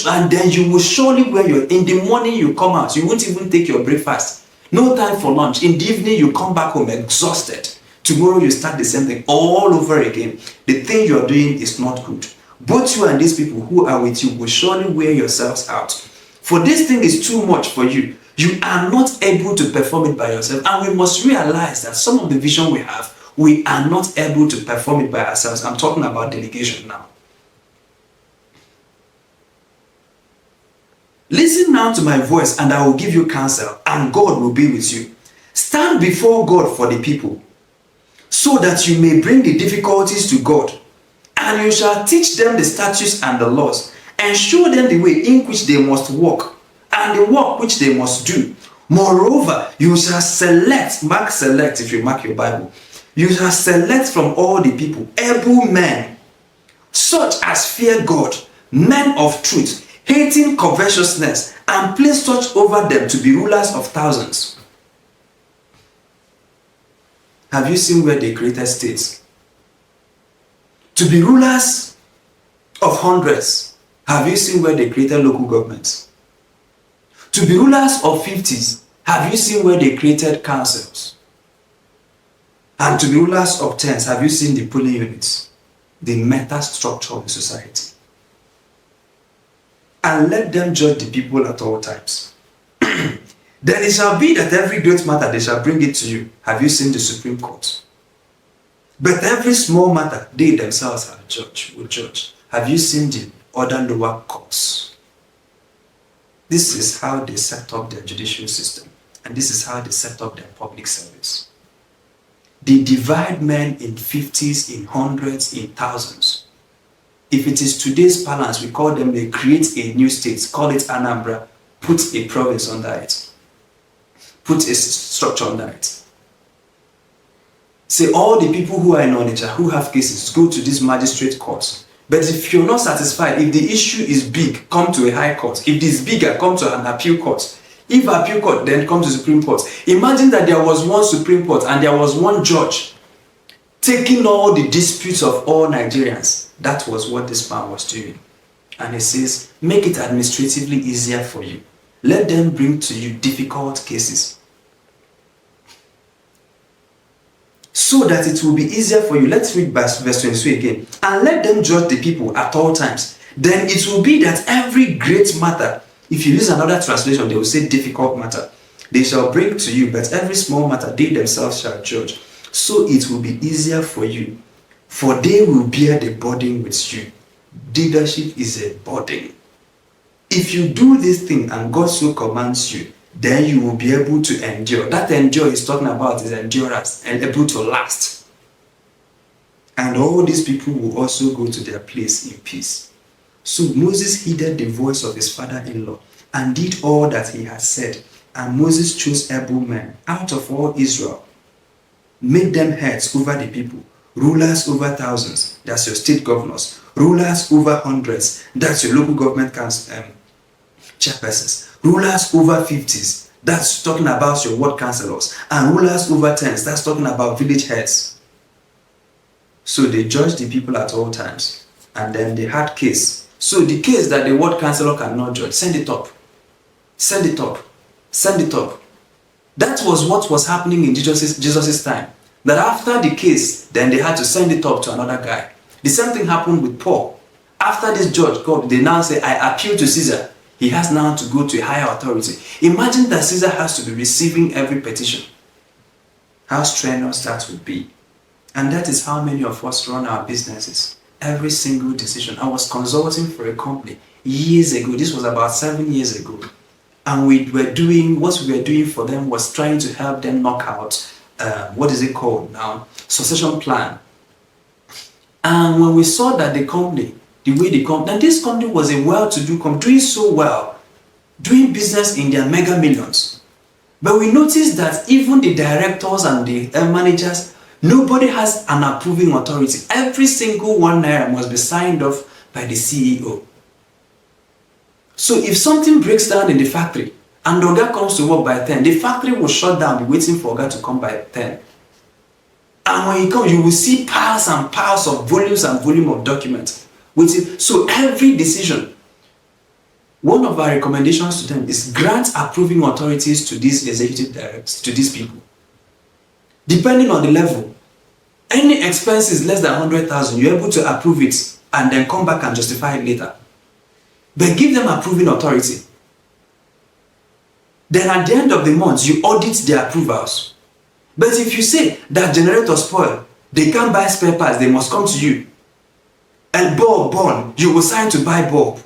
A: And then you will surely wear in the morning you come out. You won't even take your breakfast. No time for lunch. In the evening, you come back home exhausted. Tomorrow you start the same thing all over again. The thing you are doing is not good. Both you and these people who are with you will surely wear yourselves out. For this thing is too much for you. You are not able to perform it by yourself. And we must realize that some of the vision we have, we are not able to perform it by ourselves. I'm talking about delegation now. Listen now to my voice and I will give you counsel, and God will be with you. Stand before God for the people, so that you may bring the difficulties to God, and you shall teach them the statutes and the laws, and show them the way in which they must walk, and the work which they must do. Moreover, you shall select if you mark your Bible, you shall select from all the people able men, such as fear God, men of truth, hating covetousness, and place such over them to be rulers of thousands. Have you seen where they created states? To be rulers of hundreds. Have you seen where they created local governments? To be rulers of 50s. Have you seen where they created councils? And to be rulers of 10s. Have you seen the polling units? The meta structure of the society. And let them judge the people at all times. Then it shall be that every great matter they shall bring it to you. Have you seen the Supreme Court? But every small matter they themselves will judge. Have you seen the other lower courts? This is how they set up their judicial system, and this is how they set up their public service. They divide men in 50s, in hundreds, in thousands. If it is today's balance, we call them, they create a new state, call it Anambra, put a province under it, put a structure under it. Say all the people who are in Onitsha, who have cases, go to this magistrate court. But if you're not satisfied, if the issue is big, come to a high court. If it is bigger, come to an appeal court. If appeal court, then come to Supreme Court. Imagine that there was one Supreme Court and there was one judge taking all the disputes of all Nigerians. That was what this man was doing. And he says, make it administratively easier for you. Let them bring to you difficult cases, so that it will be easier for you. Let's read verse 22 again. And let them judge the people at all times. Then it will be that every great matter, if you use another translation, they will say difficult matter, they shall bring to you, but every small matter they themselves shall judge. So it will be easier for you, for they will bear the burden with you. Leadership is a burden. If you do this thing and God so commands you, then you will be able to endure. That endure is talking about is endurance and able to last. And all these people will also go to their place in peace. So Moses heeded the voice of his father-in-law and did all that he had said. And Moses chose able men out of all Israel, made them heads over the people, rulers over thousands, that's your state governors, rulers over hundreds, that's your local government council, chairpersons, rulers over 50s, that's talking about your ward councillors, and rulers over 10s, that's talking about village heads. So they judged the people at all times, and then they had case. So the case that the ward councillor cannot judge, send it up, send it up, send it up. That was what was happening in Jesus' time. That after the case, then they had to send it up to another guy. The same thing happened with Paul. After this judge, God, they now say, I appeal to Caesar. He has now to go to a higher authority. Imagine that Caesar has to be receiving every petition. How strenuous that would be. And that is how many of us run our businesses. Every single decision. I was consulting for a company years ago. This was about 7 years ago. And what we were doing for them was trying to help them knock out, what is it called now? Succession plan. And when we saw that the company, and this company was a well-to-do company, doing so well, doing business in their mega millions. But we noticed that even the directors and the managers, nobody has an approving authority. Every single one naira must be signed off by the CEO. So if something breaks down in the factory and Oga comes to work by 10, the factory will shut down, be waiting for Oga to come by 10. And when he comes, you will see piles and piles of volumes and volume of documents. So every decision, one of our recommendations to them is grant approving authorities to these executive directors, to these people. Depending on the level, any expenses less than 100,000, you're able to approve it and then come back and justify it later. But give them approving authority. Then at the end of the month, you audit their approvals. But if you say that generator spoil, they can't buy spare parts, they must come to you. And bulb burn, you will sign to buy bulb.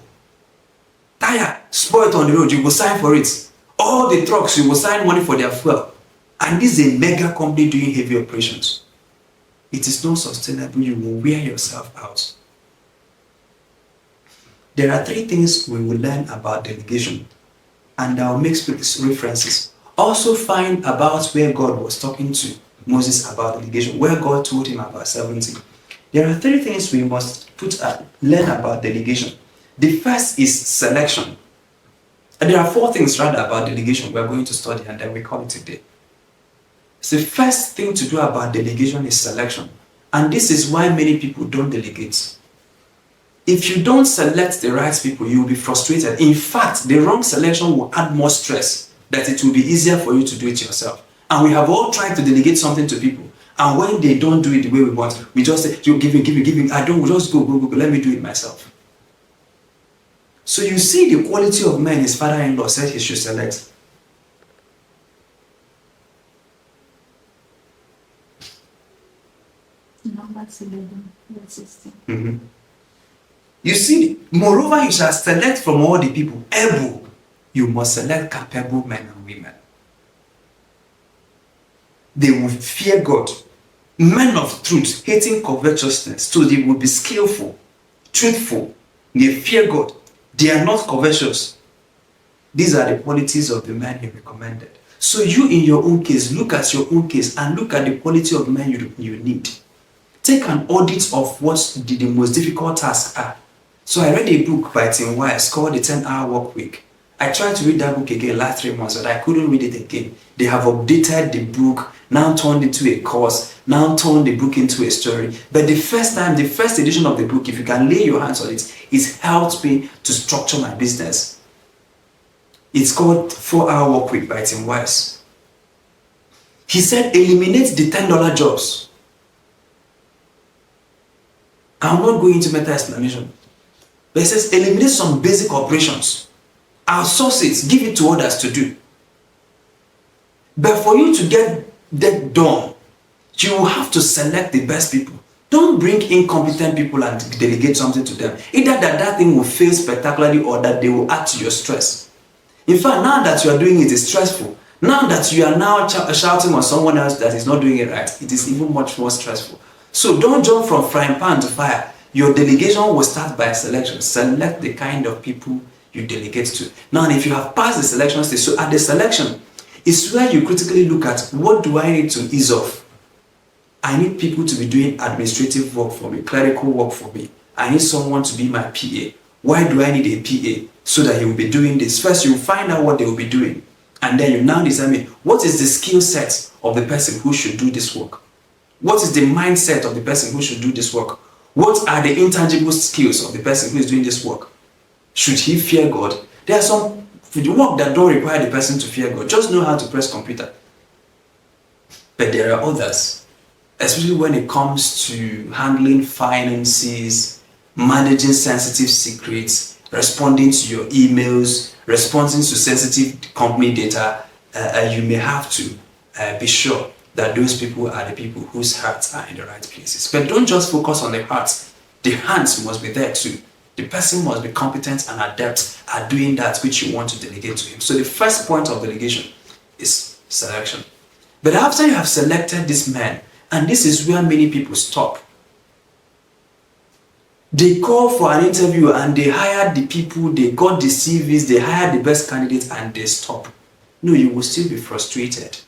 A: Tire spoiled on the road, you will sign for it. All the trucks, you will sign money for their fuel. And this is a mega company doing heavy operations. It is not sustainable, you will wear yourself out. There are 3 things we will learn about delegation, and I'll make references. Also find about where God was talking to Moses about delegation, where God told him about 70. There are 3 things we must learn about delegation. The first is selection. And there are 4 things rather about delegation we're going to study, and then we call it a day. So the first thing to do about delegation is selection. And this is why many people don't delegate. If you don't select the right people, you will be frustrated. In fact, the wrong selection will add more stress, that it will be easier for you to do it yourself. And we have all tried to delegate something to people. And when they don't do it the way we want, we just say, you give me. I don't, just go, let me do it myself. So you see the quality of man his father-in-law said he should select.
B: Numbers 11, verse 16.
A: Mm-hmm. You see, moreover, you shall select from all the people able. You must select capable men and women. They will fear God. Men of truth, hating covetousness. So they will be skillful, truthful. They fear God. They are not covetous. These are the qualities of the man he recommended. So you in your own case, look at your own case and look at the quality of men you need. Take an audit of what the most difficult tasks are. So I read a book by Tim Wise called The 10-Hour Work Week. I tried to read that book again last 3 months, but I couldn't read it again. They have updated the book, now turned it into a course, now turned the book into a story. But the first edition of the book, if you can lay your hands on it, it helped me to structure my business. It's called 4-Hour Work Week by Tim Wise. He said, eliminate the $10 jobs. I'm not going into meta explanation. But it says, eliminate some basic operations. Outsource it, give it to others to do. But for you to get that done, you will have to select the best people. Don't bring incompetent people and delegate something to them. Either that thing will fail spectacularly or that they will add to your stress. In fact, now that you are doing it is stressful. Now that you are now shouting on someone else that is not doing it right, it is even much more stressful. So don't jump from frying pan to fire. Your delegation will start by selection. Select the kind of people you delegate to. Now, if you have passed the selection stage, so at the selection, it's where you critically look at what do I need to ease off. I need people to be doing administrative work for me, clerical work for me. I need someone to be my PA. Why do I need a PA? So that he will be doing this. First, you find out what they will be doing. And then you now determine what is the skill set of the person who should do this work. What is the mindset of the person who should do this work? What are the intangible skills of the person who is doing this work? Should he fear God? There are some work that don't require the person to fear God. Just know how to press computer. But there are others, especially when it comes to handling finances, managing sensitive secrets, responding to your emails, responding to sensitive company data. You may have to be sure that those people are the people whose hearts are in the right places. But don't just focus on the hearts. The hands must be there too. The person must be competent and adept at doing that which you want to delegate to him. So the first point of delegation is selection. But after you have selected this man, and this is where many people stop, they call for an interview and they hire the people, they got the CVs, they hire the best candidates and they stop. No, you will still be frustrated,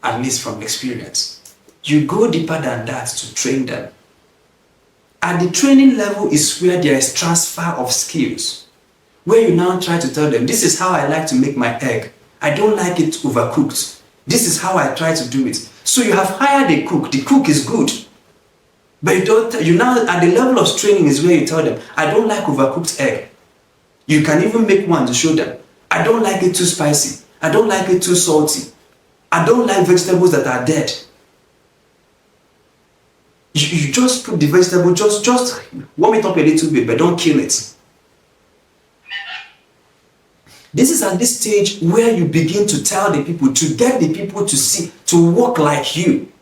A: at least from experience. You go deeper than that to train them. At the training level is where there is transfer of skills, where you now try to tell them, this is how I like to make my egg. I don't like it overcooked. This is how I try to do it. So you have hired a cook. The cook is good. But you now, at the level of training is where you tell them, I don't like overcooked egg. You can even make one to show them. I don't like it too spicy. I don't like it too salty. I don't like vegetables that are dead. You just put the vegetable, just warm it up a little bit, but don't kill it. This is at this stage where you begin to tell the people, to get the people to see, to work like you.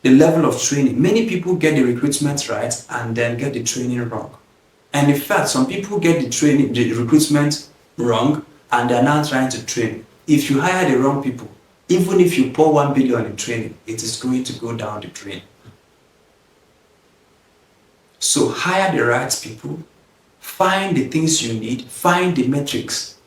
A: The level of training. Many people get the recruitment right and then get the training wrong. And in fact, some people get the recruitment wrong and they're now trying to train. If you hire the wrong people, even if you pour 1 billion in training, it is going to go down the drain. So hire the right people, find the things you need, find the metrics.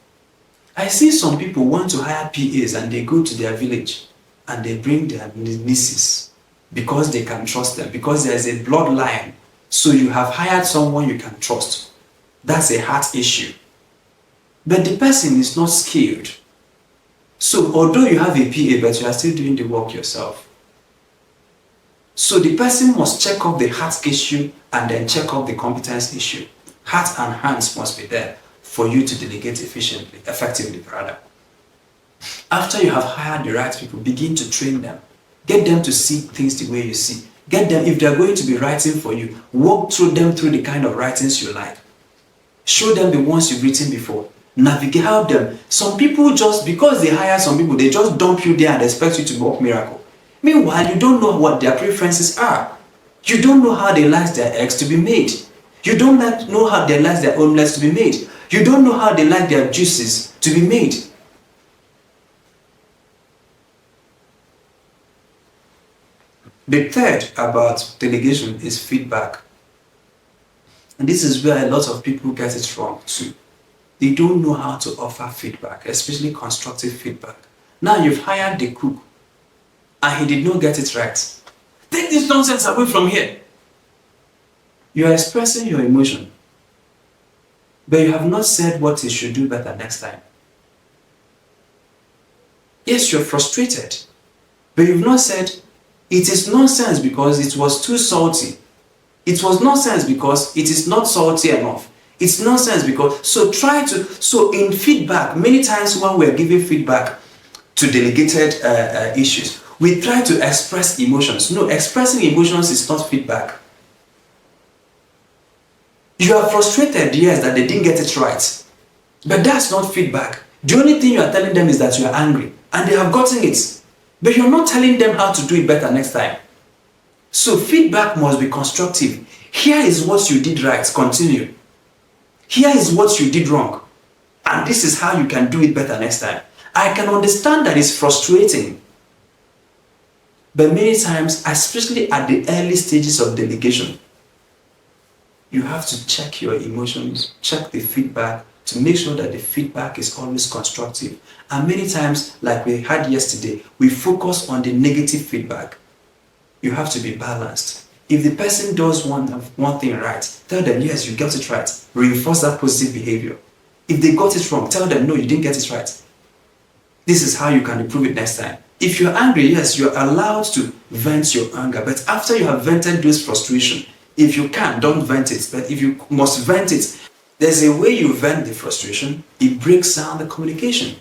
A: I see some people want to hire PAs and they go to their village and they bring their nieces because they can trust them, because there's a bloodline. So you have hired someone you can trust. That's a heart issue. But the person is not skilled. So although you have a PA, but you are still doing the work yourself. So the person must check off the heart issue and then check off the competence issue. Heart and hands must be there for you to delegate effectively. After you have hired the right people, begin to train them. Get them to see things the way you see. Get them, if they're going to be writing for you, walk through them through the kind of writings you like. Show them the ones you've written before. Navigate, help them. Some people just, because they hire some people, they just dump you there and expect you to work miracle. Meanwhile, you don't know what their preferences are. You don't know how they like their eggs to be made. You don't know how they like their omelets to be made. You don't know how they like their juices to be made. The third about delegation is feedback. And this is where a lot of people get it wrong too. They don't know how to offer feedback, especially constructive feedback. Now you've hired the cook and he did not get it right. Take this nonsense away from here. You are expressing your emotion, but you have not said what he should do better next time. Yes, you're frustrated, but you've not said it is nonsense because it was too salty. It was nonsense because it is not salty enough. It's nonsense because, so in feedback, many times when we're giving feedback to delegated issues, we try to express emotions. No, expressing emotions is not feedback. You are frustrated, yes, that they didn't get it right. But that's not feedback. The only thing you are telling them is that you are angry and they have gotten it. But you're not telling them how to do it better next time. So feedback must be constructive. Here is what you did right, continue. Here is what you did wrong. And this is how you can do it better next time. I can understand that it's frustrating. But many times, especially at the early stages of delegation, you have to check your emotions, check the feedback to make sure that the feedback is always constructive. And many times, like we had yesterday, we focus on the negative feedback. You have to be balanced. If the person does one thing right, tell them, yes, you got it right. Reinforce that positive behavior. If they got it wrong, tell them, no, you didn't get it right. This is how you can improve it next time. If you're angry, yes, you're allowed to vent your anger. But after you have vented those frustration, if you can, don't vent it. But if you must vent it, there's a way you vent the frustration. It breaks down the communication.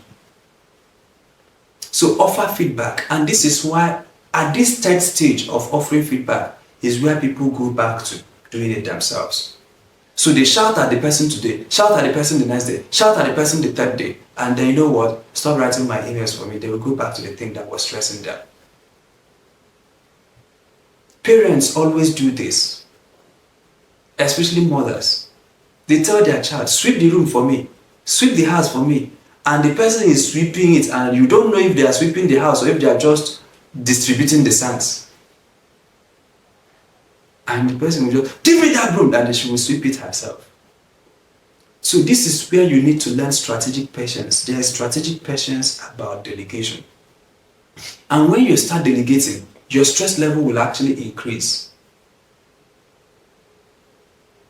A: So offer feedback. And this is why at this third stage of offering feedback is where people go back to doing it themselves. So they shout at the person today, shout at the person the next day, shout at the person the third day, and then you know what? Stop writing my emails for me. They will go back to the thing that was stressing them. Parents always do this, especially mothers. They tell their child, sweep the room for me, sweep the house for me, and the person is sweeping it and you don't know if they are sweeping the house or if they are just distributing the sands. And the person will just, give me that broom, and then she will sweep it herself. So this is where you need to learn strategic patience. There is strategic patience about delegation. And when you start delegating, your stress level will actually increase.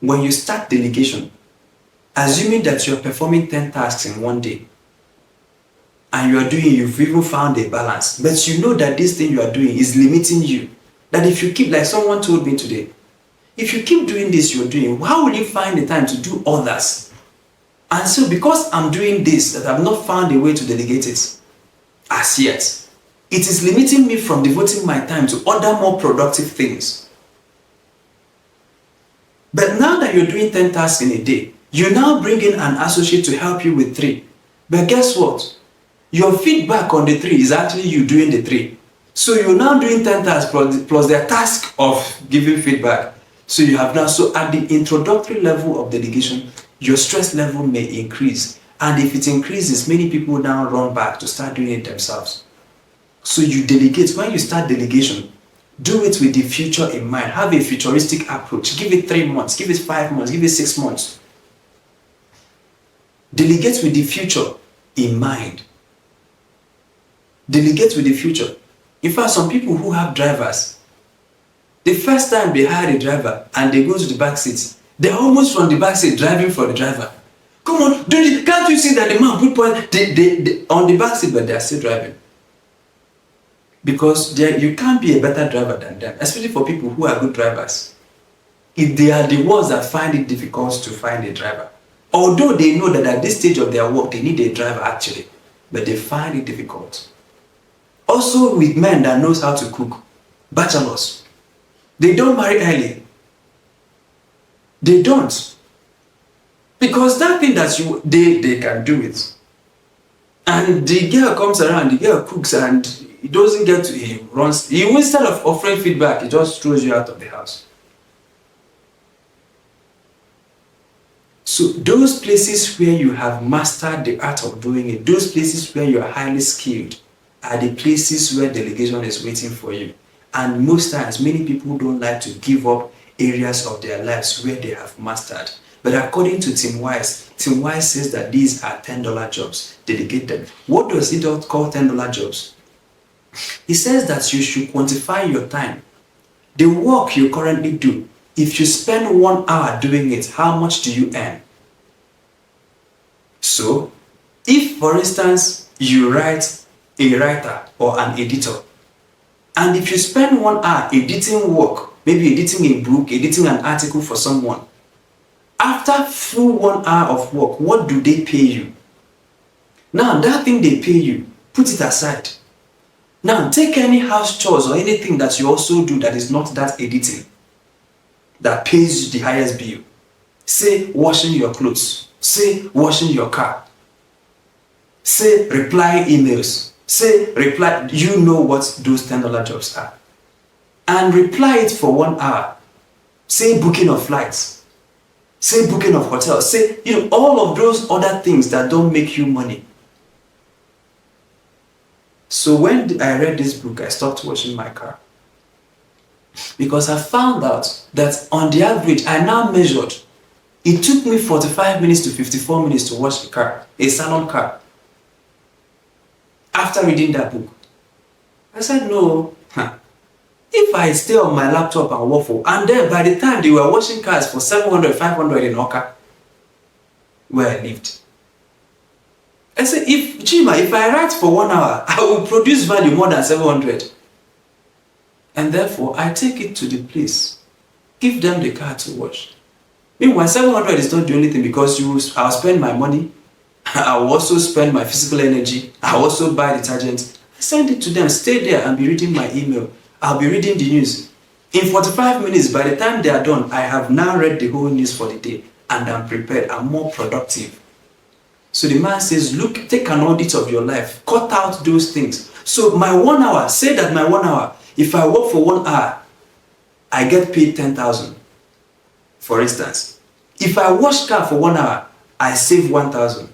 A: When you start delegation, assuming that you're performing 10 tasks in one day, and you've even found a balance, but you know that this thing you are doing is limiting you. That if you keep, like someone told me today, if you keep doing this you're doing, how will you find the time to do others? And so because I'm doing this, that I've not found a way to delegate it as yet, it is limiting me from devoting my time to other more productive things. But now that you're doing 10 tasks in a day, you now bring in an associate to help you with 3. But guess what? Your feedback on the 3 is actually you doing the 3. So you're now doing 10 tasks plus their task of giving feedback. So you have now, so at the introductory level of delegation, your stress level may increase. And if it increases, many people now run back to start doing it themselves. So you delegate. When you start delegation, do it with the future in mind. Have a futuristic approach. Give it 3 months, give it 5 months, give it 6 months. Delegate with the future in mind. Delegate with the future. In fact, some people who have drivers, the first time they hire a driver and they go to the back seat, they're almost from the back seat driving for the driver. Come on, can't you see that the man put point they on the back seat, but they're still driving? Because you can't be a better driver than them, especially for people who are good drivers. If they are the ones that find it difficult to find a driver. Although they know that at this stage of their work, they need a driver actually, but they find it difficult. Also with men that knows how to cook, bachelors, they don't marry early. They don't. Because that thing that they can do it. And the girl comes around, the girl cooks and he doesn't get to, he runs, he instead of offering feedback, he just throws you out of the house. So those places where you have mastered the art of doing it, those places where you are highly skilled, are the places where delegation is waiting for you. And most times, many people don't like to give up areas of their lives where they have mastered. But according to Tim Wise says that these are $10 jobs. Delegate them. What does he call $10 jobs? He says that you should quantify your time. The work you currently do, if you spend 1 hour doing it, how much do you earn? So, if for instance, you write a writer or an editor, and if you spend 1 hour editing work, maybe editing a book, editing an article for someone, after full 1 hour of work, what do they pay you? Now, that thing they pay you, put it aside. Now, take any house chores or anything that you also do that is not that editing, that pays you the highest bill. Say washing your clothes, say washing your car, say replying emails, say reply, you know what those $10 jobs are. And reply it for 1 hour. Say booking of flights, say booking of hotels, say, all of those other things that don't make you money. So when I read this book, I stopped washing my car. Because I found out that on the average, I now measured, it took me 45 minutes to 54 minutes to wash a car, a salon car. After reading that book, I said, no, if I stay on my laptop and waffle, and then by the time they were washing cars for 700, 500 in Oka, where I lived, I said, if I write for 1 hour, I will produce value more than 700. And therefore, I take it to the place, give them the car to wash. Meanwhile, 700 is not the only thing, because I'll spend my money, I'll also spend my physical energy, I'll also buy detergent. I send it to them, stay there and be reading my email. I'll be reading the news. In 45 minutes, by the time they are done, I have now read the whole news for the day, and I'm prepared, I'm more productive. So the man says, look, take an audit of your life, cut out those things. So my 1 hour, say that my 1 hour, if I work for 1 hour, I get paid 10,000, for instance. If I wash car for 1 hour, I save 1,000.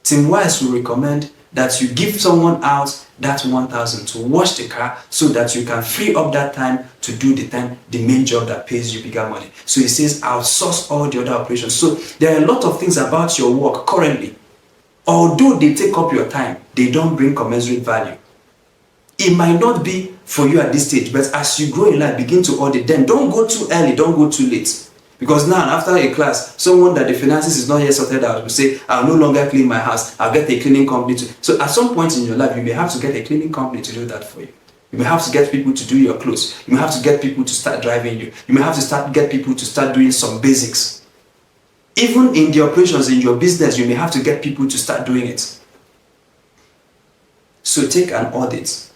A: Tim Wise will recommend that you give someone out that 1,000 to wash the car so that you can free up that time to do the main job that pays you bigger money. So he says, outsource all the other operations. So there are a lot of things about your work currently. Although they take up your time, they don't bring commensurate value. It might not be for you at this stage, but as you grow in life, begin to audit them. Don't go too early, don't go too late. Because now, after a class, someone that the finances is not yet sorted out will say, I'll no longer clean my house, I'll get a cleaning company to. So at some point in your life, you may have to get a cleaning company to do that for you. You may have to get people to do your clothes. You may have to get people to start driving you. You may have to get people to start doing some basics. Even in the operations in your business, you may have to get people to start doing it. So take an audit.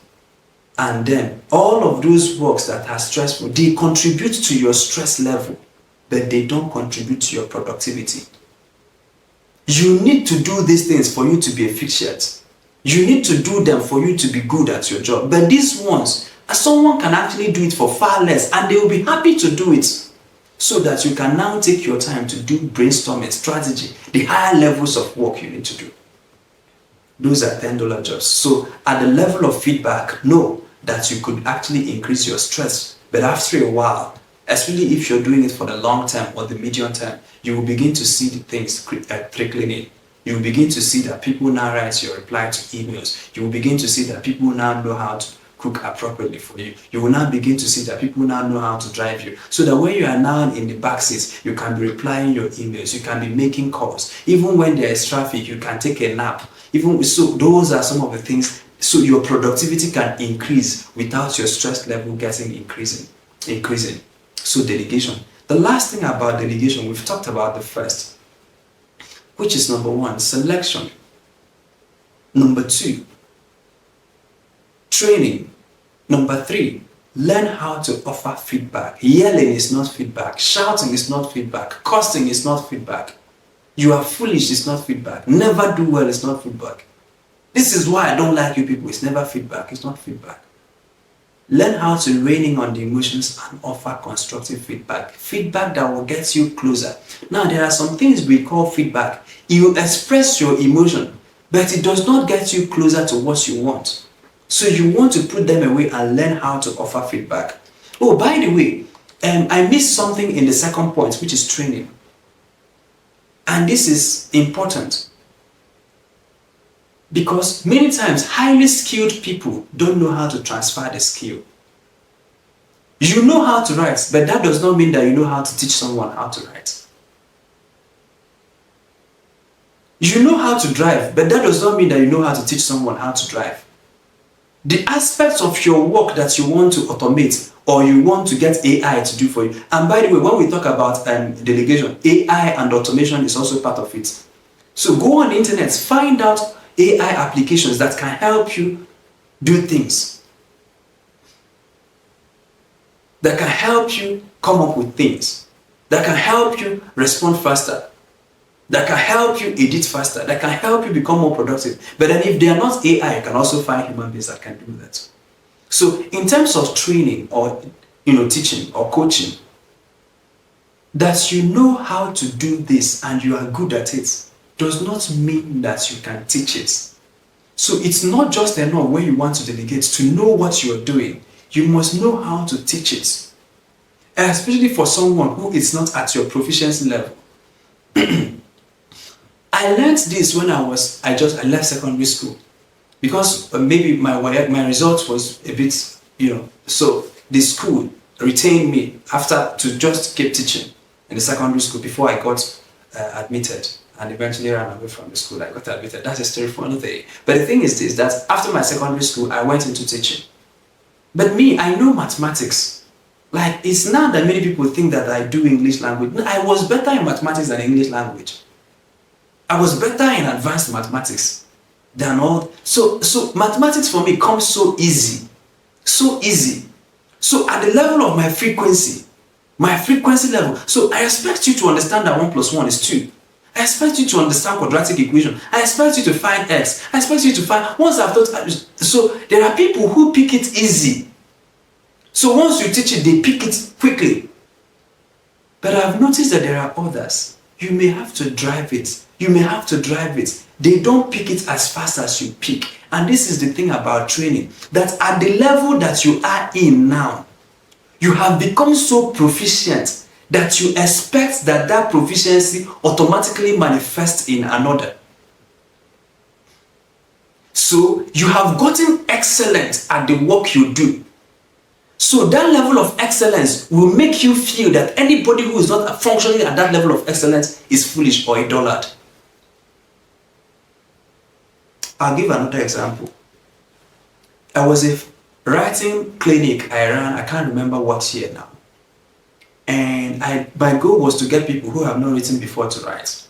A: And then all of those works that are stressful, they contribute to your stress level, but they don't contribute to your productivity. You need to do these things for you to be efficient. You need to do them for you to be good at your job. But these ones, someone can actually do it for far less, and they will be happy to do it. So that you can now take your time to do brainstorming, strategy, the higher levels of work you need to do. Those are $10 jobs. So at the level of feedback, know that you could actually increase your stress. But after a while, especially if you're doing it for the long term or the medium term, you will begin to see the things trickling in. You will begin to see that people now write your reply to emails. You will begin to see that people now know how to cook appropriately for you. You will now begin to see that people now know how to drive you. So that when you are now in the back seat, you can be replying your emails, you can be making calls. Even when there is traffic, you can take a nap. So those are some of the things. So your productivity can increase without your stress level getting increasing. So delegation. The last thing about delegation, we've talked about the first, which is number 1, selection. Number 2, training. Number 3, learn how to offer feedback. Yelling is not feedback. Shouting is not feedback. Cursing is not feedback. You are foolish is not feedback. Never do well is not feedback. This is why I don't like you people. It's never feedback. It's not feedback. Learn how to rein in on the emotions and offer constructive feedback. Feedback that will get you closer. Now, there are some things we call feedback. You express your emotion, but it does not get you closer to what you want. So you want to put them away and learn how to offer feedback. Oh, by the way, I missed something in the second point, which is training. And this is important. Because many times, highly skilled people don't know how to transfer the skill. You know how to write, but that does not mean that you know how to teach someone how to write. You know how to drive, but that does not mean that you know how to teach someone how to drive. The aspects of your work that you want to automate or you want to get AI to do for you. And by the way, when we talk about delegation, AI and automation is also part of it. So go on the internet, find out AI applications that can help you do things. That can help you come up with things. That can help you respond faster. That can help you edit faster. That can help you become more productive. But then if they are not AI, you can also find human beings that can do that. So in terms of training or teaching or coaching, that you know how to do this and you are good at it does not mean that you can teach it. So it's not just enough when you want to delegate to know what you are doing. You must know how to teach it. And especially for someone who is not at your proficiency level. I learned this when I left secondary school. Because maybe my result was a bit, so the school retained me to just keep teaching in the secondary school before I got admitted. And eventually ran away from the school. I got admitted. That's a story for another day. But the thing is this, that after my secondary school, I went into teaching. But me, I know mathematics. Like, it's not that many people think that I do English language. No, I was better in mathematics than English language. I was better in advanced mathematics than all. So mathematics for me comes so easy. So easy. So at the level of my frequency level, so I expect you to understand that 1 + 1 is 2. I expect you to understand quadratic equation. I expect you to find x. I expect you to find, once I've taught, so there are people who pick it easy. So once you teach it, they pick it quickly. But I've noticed that there are others. You may have to drive it. They don't pick it as fast as you pick. And this is the thing about training, that at the level that you are in now, you have become so proficient that you expect that proficiency automatically manifests in another. So you have gotten excellent at the work you do. So that level of excellence will make you feel that anybody who is not functioning at that level of excellence is foolish or a dullard. I'll give another example. I was a writing clinic I ran, I can't remember what year now. And my goal was to get people who have not written before to write.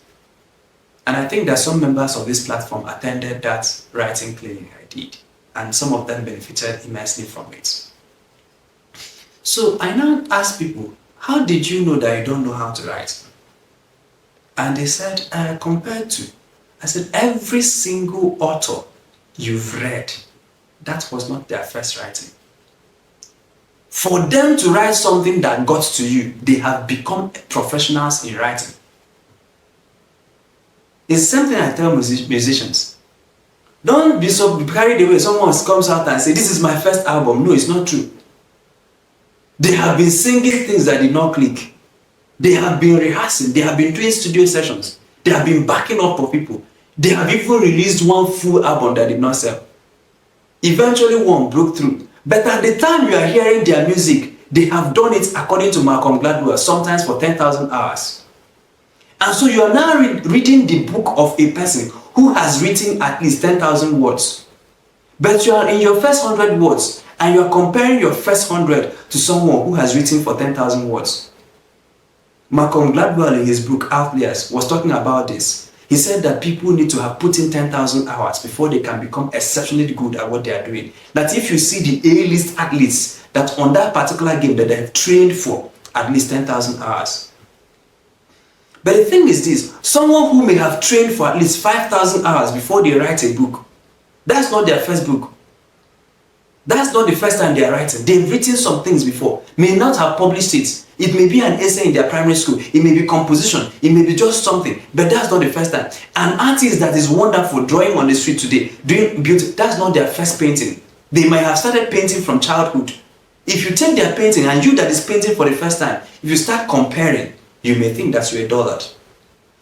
A: And I think that some members of this platform attended that writing clinic I did. And some of them benefited immensely from it. So I now asked people, how did you know that you don't know how to write? And they said, compared to, I said, every single author you've read, that was not their first writing. For them to write something that got to you, they have become professionals in writing. It's something I tell musicians. Don't be so carried away. Someone comes out and says, this is my first album. No, it's not true. They have been singing things that did not click. They have been rehearsing. They have been doing studio sessions. They have been backing up for people. They have even released one full album that did not sell. Eventually one broke through. But at the time you are hearing their music, they have done it according to Malcolm Gladwell, sometimes for 10,000 hours. And so you are now reading the book of a person who has written at least 10,000 words. But you are in your first 100 words, and you are comparing your first 100 to someone who has written for 10,000 words. Malcolm Gladwell in his book Outliers was talking about this. He said that people need to have put in 10,000 hours before they can become exceptionally good at what they are doing. That if you see the A-list athletes that on that particular game that they have trained for at least 10,000 hours. But the thing is this, someone who may have trained for at least 5,000 hours before they write a book That's not their first book. That's not the first time they are writing. They've written some things before, may not have published it. It may be an essay in their primary school. It may be composition. It may be just something, but that's not the first time. An artist that is wonderful drawing on the street today, doing beauty, that's not their first painting. They might have started painting from childhood. If you take their painting and you that is painting for the first time, if you start comparing, you may think that you're a dullard.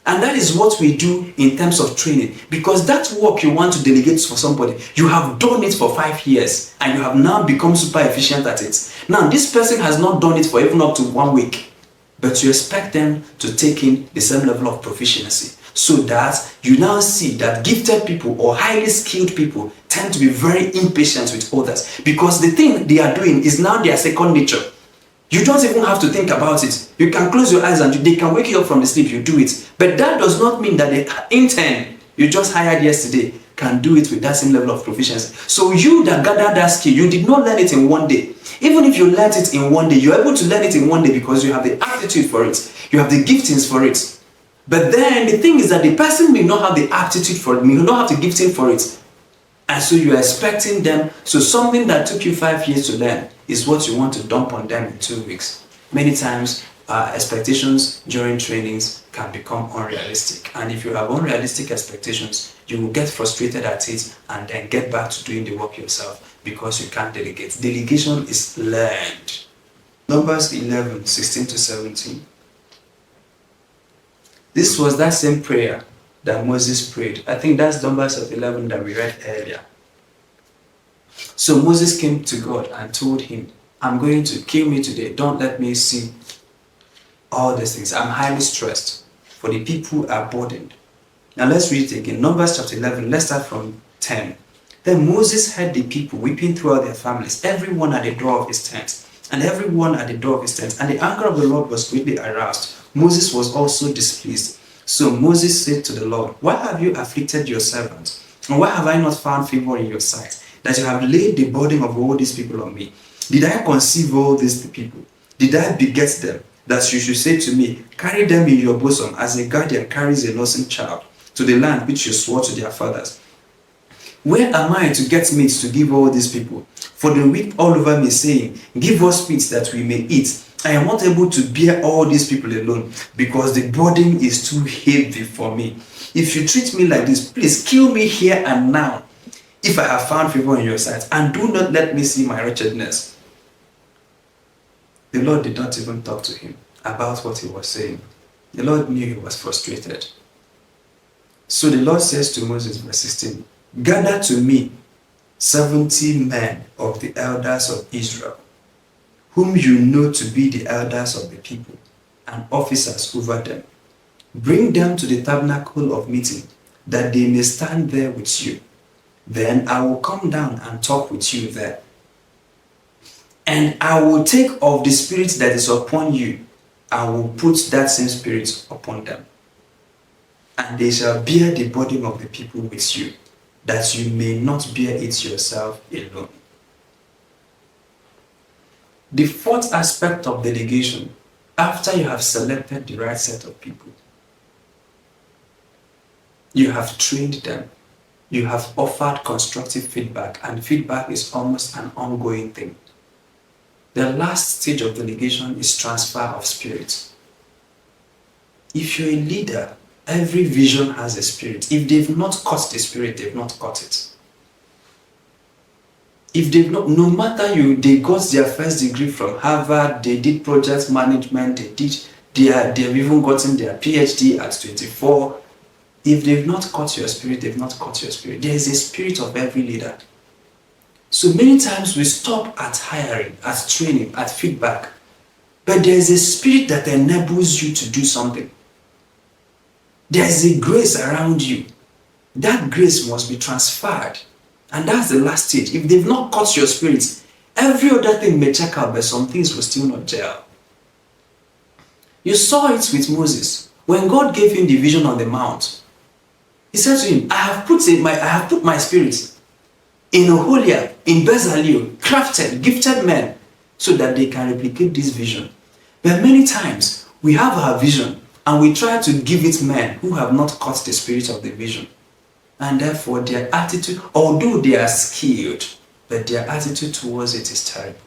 A: And that is what we do in terms of training, because that work you want to delegate for somebody, you have done it for 5 years and you have now become super efficient at it. Now this person has not done it for even up to 1 week, but you expect them to take in the same level of proficiency, so that you now see that gifted people or highly skilled people tend to be very impatient with others, because the thing they are doing is now their second nature. You don't even have to think about it. You can close your eyes and they can wake you up from the sleep, you do it. But that does not mean that the intern you just hired yesterday can do it with that same level of proficiency. So you that gathered that skill, you did not learn it in 1 day. Even if you learned it in 1 day, you're able to learn it in 1 day because you have the aptitude for it. You have the giftings for it. But then the thing is that the person may not have the aptitude for it, may not have the gifting for it. And so you're expecting them, so something that took you 5 years to learn is what you want to dump on them in 2 weeks. Many times, expectations during trainings can become unrealistic. And if you have unrealistic expectations, you will get frustrated at it and then get back to doing the work yourself because you can't delegate. Delegation is learned. Numbers 11, 16 to 17. This was that same prayer that Moses prayed. I think that's Numbers of 11 that we read earlier. So Moses came to God and told him, I'm going to kill me today. Don't let me see all these things. I'm highly stressed, for the people are burdened. Now let's read it again. Numbers chapter 11, let's start from 10. Then Moses heard the people weeping throughout their families, everyone at the door of his tent, and everyone at the door of his tent. And the anger of the Lord was greatly aroused. Moses was also displeased. So Moses said to the Lord, why have you afflicted your servant? And why have I not found favor in your sight, that you have laid the burden of all these people on me? Did I conceive all these people? Did I beget them, that you should say to me, carry them in your bosom, as a guardian carries a nursing child, to the land which you swore to their fathers? Where am I to get meat to give all these people? For they weep all over me, saying, give us meat that we may eat. I am not able to bear all these people alone, because the burden is too heavy for me. If you treat me like this, please kill me here and now, if I have found favor in your sight, and do not let me see my wretchedness. The Lord did not even talk to him about what he was saying. The Lord knew he was frustrated. So the Lord says to Moses, verse 16, gather to me 70 men of the elders of Israel, whom you know to be the elders of the people, and officers over them. Bring them to the tabernacle of meeting, that they may stand there with you. Then I will come down and talk with you there. And I will take of the spirit that is upon you, I will put that same spirit upon them. And they shall bear the burden of the people with you, that you may not bear it yourself alone. The fourth aspect of delegation, after you have selected the right set of people, you have trained them, you have offered constructive feedback, and feedback is almost an ongoing thing. The last stage of delegation is transfer of spirit. If you're a leader, every vision has a spirit. If they've not caught the spirit, they've not caught it. If they've not, no matter they got their first degree from Harvard, they did project management, they've even gotten their PhD at 24. If they've not caught your spirit, they've not caught your spirit. There is a spirit of every leader. So many times we stop at hiring, at training, at feedback. But there is a spirit that enables you to do something. There is a grace around you. That grace must be transferred. And that's the last stage. If they've not caught your spirit, every other thing may check out, but some things will still not gel. You saw it with Moses. When God gave him the vision on the mount, he said to him, I have put my spirit in Oholiab, in Bezalel, crafted, gifted men, so that they can replicate this vision. But many times, we have our vision, and we try to give it men who have not caught the spirit of the vision. And therefore their attitude, although they are skilled, but their attitude towards it is terrible.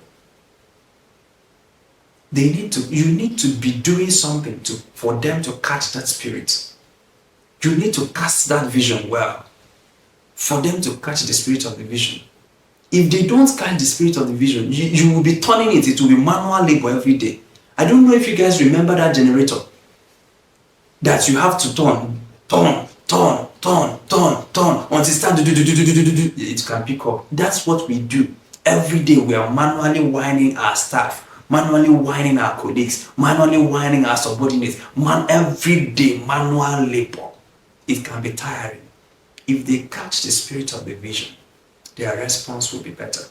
A: You need to be doing something for them to catch that spirit. You need to cast that vision well for them to catch the spirit of the vision. If they don't catch the spirit of the vision, you will be turning it. It will be manual labor every day. I don't know if you guys remember that generator that you have to turn until it starts it can pick up. That's what we do. Every day we are manually winding our staff, manually winding our colleagues, manually winding our subordinates. Every day manual labor. It can be tiring. If they catch the spirit of the vision, their response will be better.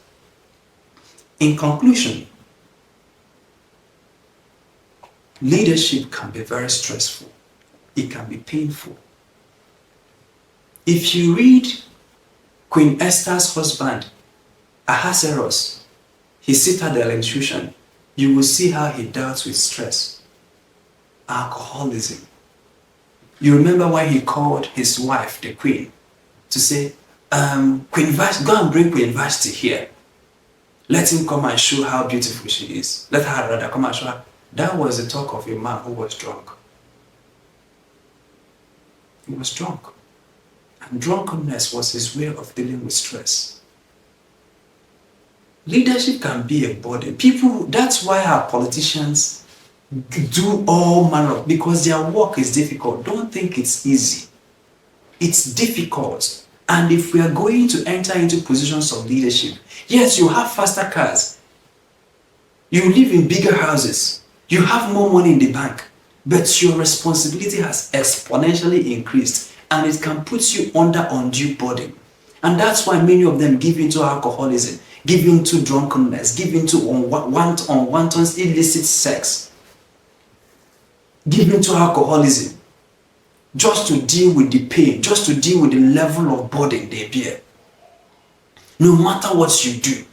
A: In conclusion, leadership can be very stressful. It can be painful. If you read Queen Esther's husband, Ahasuerus, his citadel in Shushan, you will see how he dealt with stress, alcoholism. You remember when he called his wife, the queen, to say, Queen Vashti, go and bring Queen Vashti here. Let him come and show how beautiful she is. Let her rather come and show her. That was the talk of a man who was drunk. He was drunk. And drunkenness was his way of dealing with stress. Leadership can be a burden. That's why our politicians do all manner of, because their work is difficult. Don't think it's easy. It's difficult. And if we are going to enter into positions of leadership, yes, you have faster cars. You live in bigger houses. You have more money in the bank. But your responsibility has exponentially increased, and it can put you under undue burden. And that's why many of them give into alcoholism, give into drunkenness, give into unwanted illicit sex, give into alcoholism, just to deal with the pain, just to deal with the level of burden they bear. No matter what you do,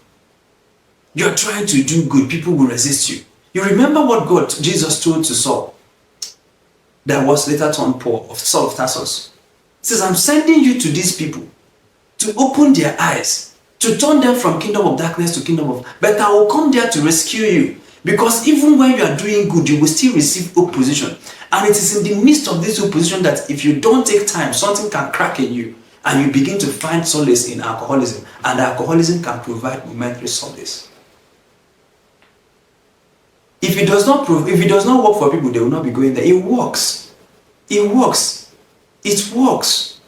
A: you're trying to do good, people will resist you. You remember what Jesus told to Saul, that was later turned Paul, of Saul of Tarsus. He says, I'm sending you to these people to open their eyes, to turn them from kingdom of darkness to kingdom of, but I will come there to rescue you. Because even when you are doing good, you will still receive opposition. And it is in the midst of this opposition that if you don't take time, something can crack in you and you begin to find solace in alcoholism. And alcoholism can provide momentary solace. If it does not work for people, they will not be going there. It works. It works. It works.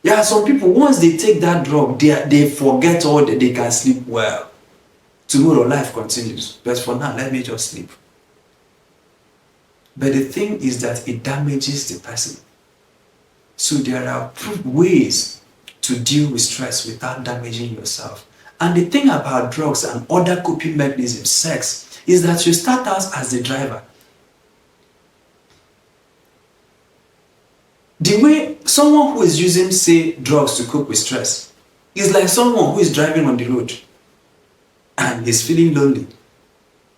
A: There are some people, once they take that drug, they forget all that, they can sleep well. Tomorrow life continues. But for now, let me just sleep. But the thing is that it damages the person. So there are ways to deal with stress without damaging yourself. And the thing about drugs and other coping mechanisms, sex, is that you start out as the driver. The way someone who is using, say, drugs to cope with stress is like someone who is driving on the road and is feeling lonely.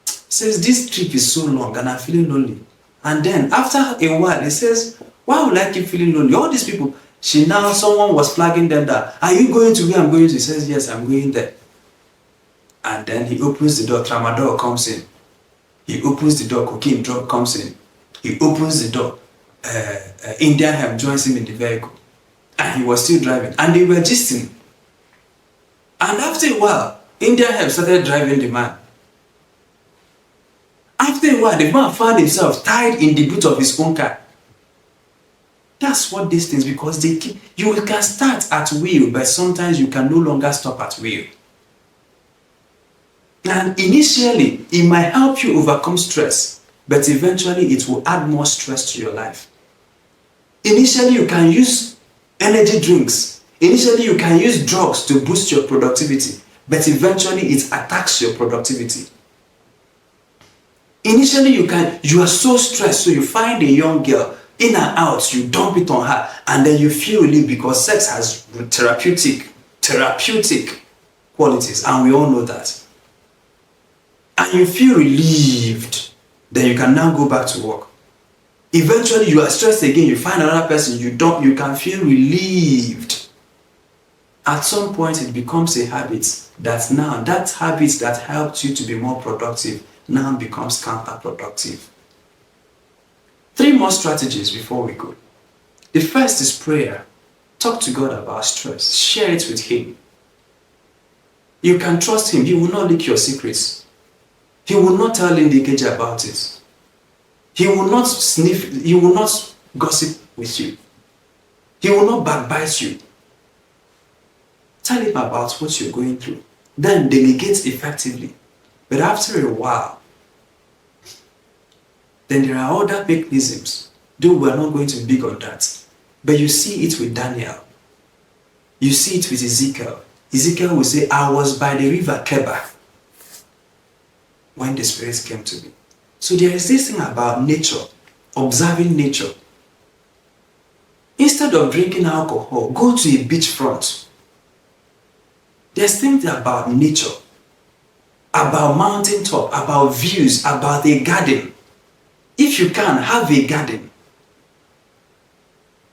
A: Says, this trip is so long and I'm feeling lonely. And then after a while, he says, why would I keep feeling lonely? All these people, someone was flagging them that, are you going to where I'm going to? He says, yes, I'm going there. And then he opens the door, tramadol comes in. He opens the door, cocaine drug comes in. He opens the door, Indian hemp joins him in the vehicle. And he was still driving. And they were gisting. And after a while, Indian hemp started driving the man. After a while, the man found himself tied in the boot of his own car. That's what these things, because you can start at will, but sometimes you can no longer stop at will. And initially, it might help you overcome stress, but eventually it will add more stress to your life. Initially, you can use energy drinks. Initially, you can use drugs to boost your productivity, but eventually it attacks your productivity. Initially, you are so stressed, so you find a young girl, in and out, you dump it on her, and then you feel relief because sex has therapeutic qualities, and we all know that. And you feel relieved, then you can now go back to work. Eventually, you are stressed again, you find another person, you can feel relieved. At some point, it becomes a habit that now, that habit that helped you to be more productive now becomes counterproductive. 3 more strategies before we go. The first is prayer. Talk to God about stress. Share it with Him. You can trust Him. He will not leak your secrets. He will not tell Lindy Keja about it. He will not sniff, he will not gossip with you. He will not backbite you. Tell him about what you're going through. Then delegate effectively. But after a while, then there are other mechanisms. Though we're not going to be big on that. But you see it with Daniel. You see it with Ezekiel. Ezekiel will say, I was by the river Keba when the spirits came to me. So there is this thing about nature, observing nature. Instead of drinking alcohol, go to a beachfront. There's things about nature, about mountaintop, about views, about a garden. If you can, have a garden.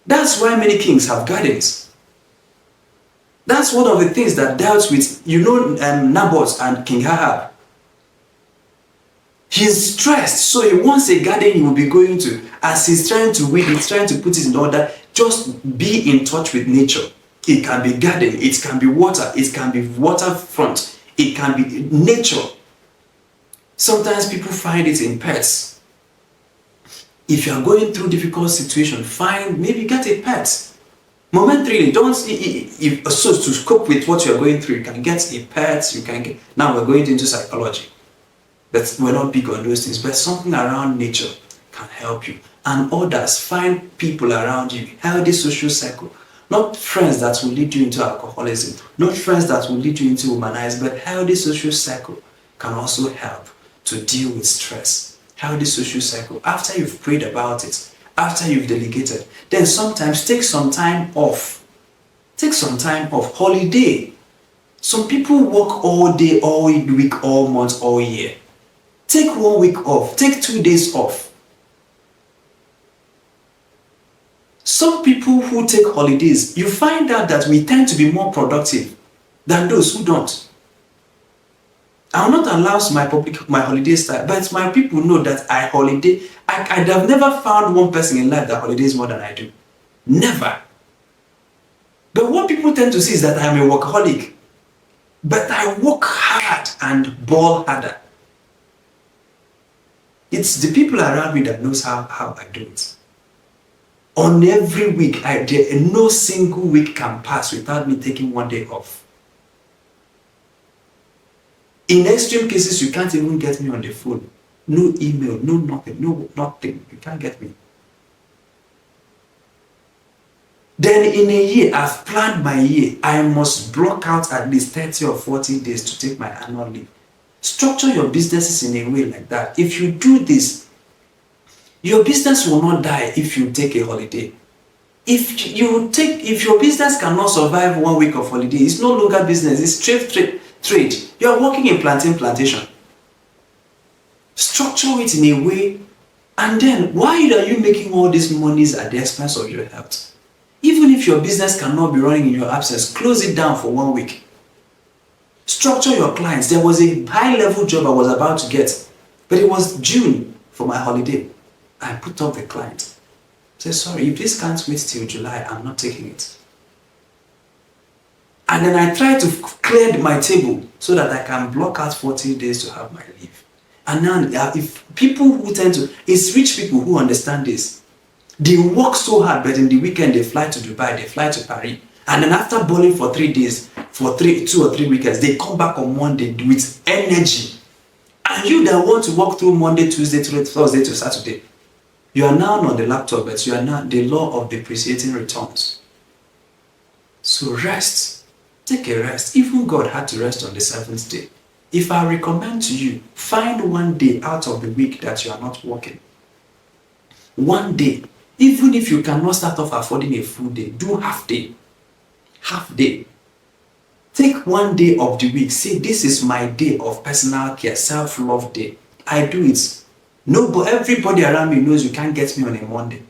A: That's why many kings have gardens. That's one of the things that dealt with, Naboth and King Ahab. He's stressed, so he wants a garden he will be going to. As he's trying to weed, he's trying to put it in order, just be in touch with nature. It can be garden, it can be water, it can be waterfront, it can be nature. Sometimes people find it in pets. If you are going through difficult situation, maybe get a pet. Momentarily, so to cope with what you are going through, you can get a pet, now we're going into psychology. But we're not big on those things, but something around nature can help you. And others, find people around you, healthy social circle. Not friends that will lead you into alcoholism, not friends that will lead you into womanizer, but healthy social circle can also help to deal with stress. Healthy social circle. After you've prayed about it, after you've delegated, then sometimes take some time off. Take some time off. Holiday. Some people work all day, all week, all month, all year. Take 1 week off. Take 2 days off. Some people who take holidays, you find out that we tend to be more productive than those who don't. I will not announce my holiday style, but my people know that I holiday. I have never found one person in life that holidays more than I do. Never. But what people tend to see is that I am a workaholic. But I work hard and ball harder. It's the people around me that knows how I do it. On every week, no single week can pass without me taking 1 day off. In extreme cases, you can't even get me on the phone. No email, no nothing. You can't get me. Then in a year, I've planned my year. I must block out at least 30 or 40 days to take my annual leave. Structure your businesses in a way like that. If you do this, your business will not die if you take a holiday. If your business cannot survive 1 week of holiday, it's no longer business, it's trade. You are working in plantation. Structure it in a way, and then why are you making all these monies at the expense of your health? Even if your business cannot be running in your absence, close it down for 1 week. Structure your clients. There was a high-level job I was about to get, but it was June for my holiday. I put up the client. Say, sorry, if this can't wait till July, I'm not taking it. And then I try to clear my table so that I can block out 40 days to have my leave. And now, if people who it's rich people who understand this. They work so hard, but in the weekend they fly to Dubai, they fly to Paris. And then after bowling for 3 days, for 2 or 3 weekends, they come back on Monday with energy. And you that want to walk through Monday, Tuesday, Thursday to Saturday, you are now on the laptop, but you are now the law of depreciating returns. So rest. Take a rest. Even God had to rest on the 7th day. If I recommend to you, find 1 day out of the week that you are not working. 1 day. Even if you cannot start off affording a full day, do half day. Half day. Take 1 day of the week. Say, this is my day of personal care, self-love day. I do it. No, but everybody around me knows you can't get me on a Monday.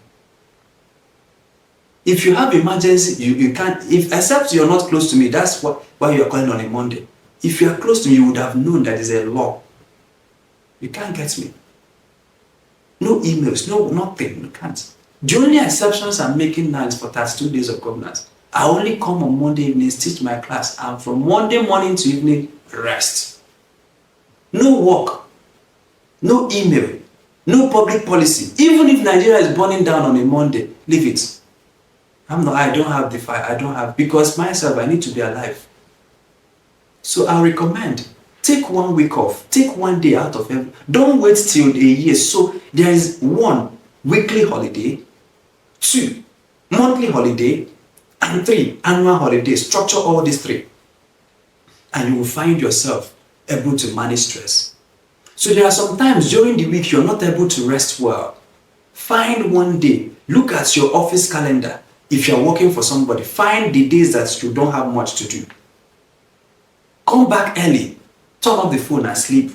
A: If you have emergency, you can't, if except you're not close to me, that's why you're calling on a Monday. If you are close to me, you would have known that there's a law. You can't get me. No emails, no nothing, you can't. The only exceptions I'm making now is for 32 days of governance. I only come on Monday evenings, teach my class, and from Monday morning to evening, rest. No work, no email, no public policy. Even if Nigeria is burning down on a Monday, leave it. I don't have the fire, I don't have, because myself, I need to be alive. So I recommend, take 1 week off, take 1 day out of every, don't wait till a year. So there is 1, weekly holiday, 2, monthly holiday, and 3, annual holiday. Structure all these 3. And you will find yourself able to manage stress. So there are some times during the week you're not able to rest well. Find 1 day, look at your office calendar. If you're working for somebody, find the days that you don't have much to do. Come back early, turn off the phone and sleep.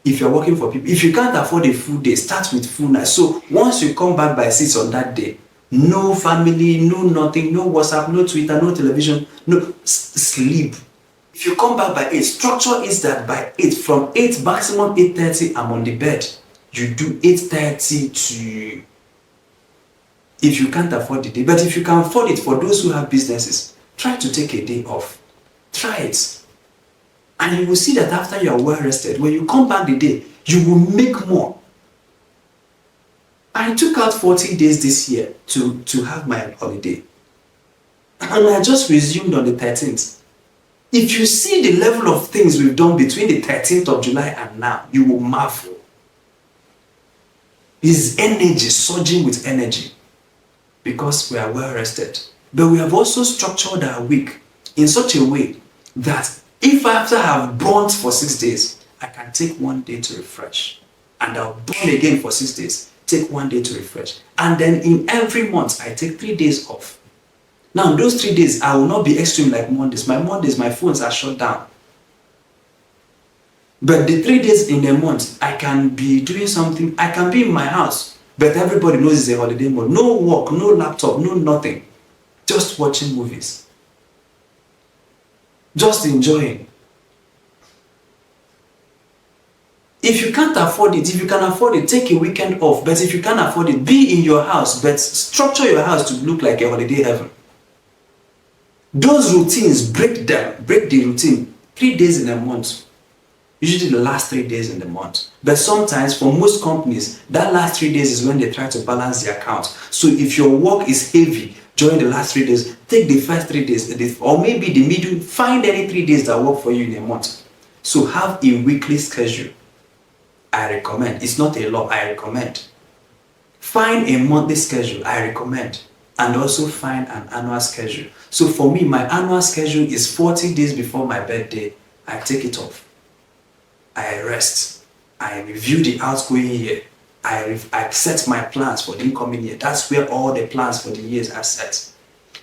A: If you're working for people, if you can't afford a full day, start with full night. So once you come back by 6 on that day, no family, no nothing, no WhatsApp, no Twitter, no television, no sleep. If you come back by 8, structure is that by 8, from 8 maximum 8:30, I'm on the bed. You do 8:30 to, if you can't afford the day. But if you can afford it, for those who have businesses, try to take a day off. Try it. And you will see that after you are well rested, when you come back the day, you will make more. I took out 40 days this year to have my holiday. And I just resumed on the 13th. If you see the level of things we've done between the 13th of July and now, you will marvel. It's energy, surging with energy, because we are well rested. But we have also structured our week in such a way that if after I have burnt for 6 days, I can take 1 day to refresh. And I'll burn again for 6 days, take 1 day to refresh. And then in every month, I take 3 days off. Now, those 3 days, I will not be extreme like Mondays. My phones are shut down. But the 3 days in a month, I can be doing something. I can be in my house, but everybody knows it's a holiday mode. No work, no laptop, no nothing. Just watching movies. Just enjoying. If you can't afford it, if you can afford it, take a weekend off. But if you can't afford it, be in your house, but structure your house to look like a holiday heaven. Those routines, break them, break the routine. 3 days in a month. Usually the last 3 days in the month. But sometimes for most companies, that last 3 days is when they try to balance the account. So if your work is heavy during the last 3 days, take the first 3 days, or maybe the middle, find any 3 days that work for you in a month. So have a weekly schedule. I recommend. It's not a law, I recommend. Find a monthly schedule, I recommend. And also find an annual schedule. So for me, my annual schedule is 40 days before my birthday. I take it off. I rest. I review the outgoing year. I set my plans for the incoming year. That's where all the plans for the years are set.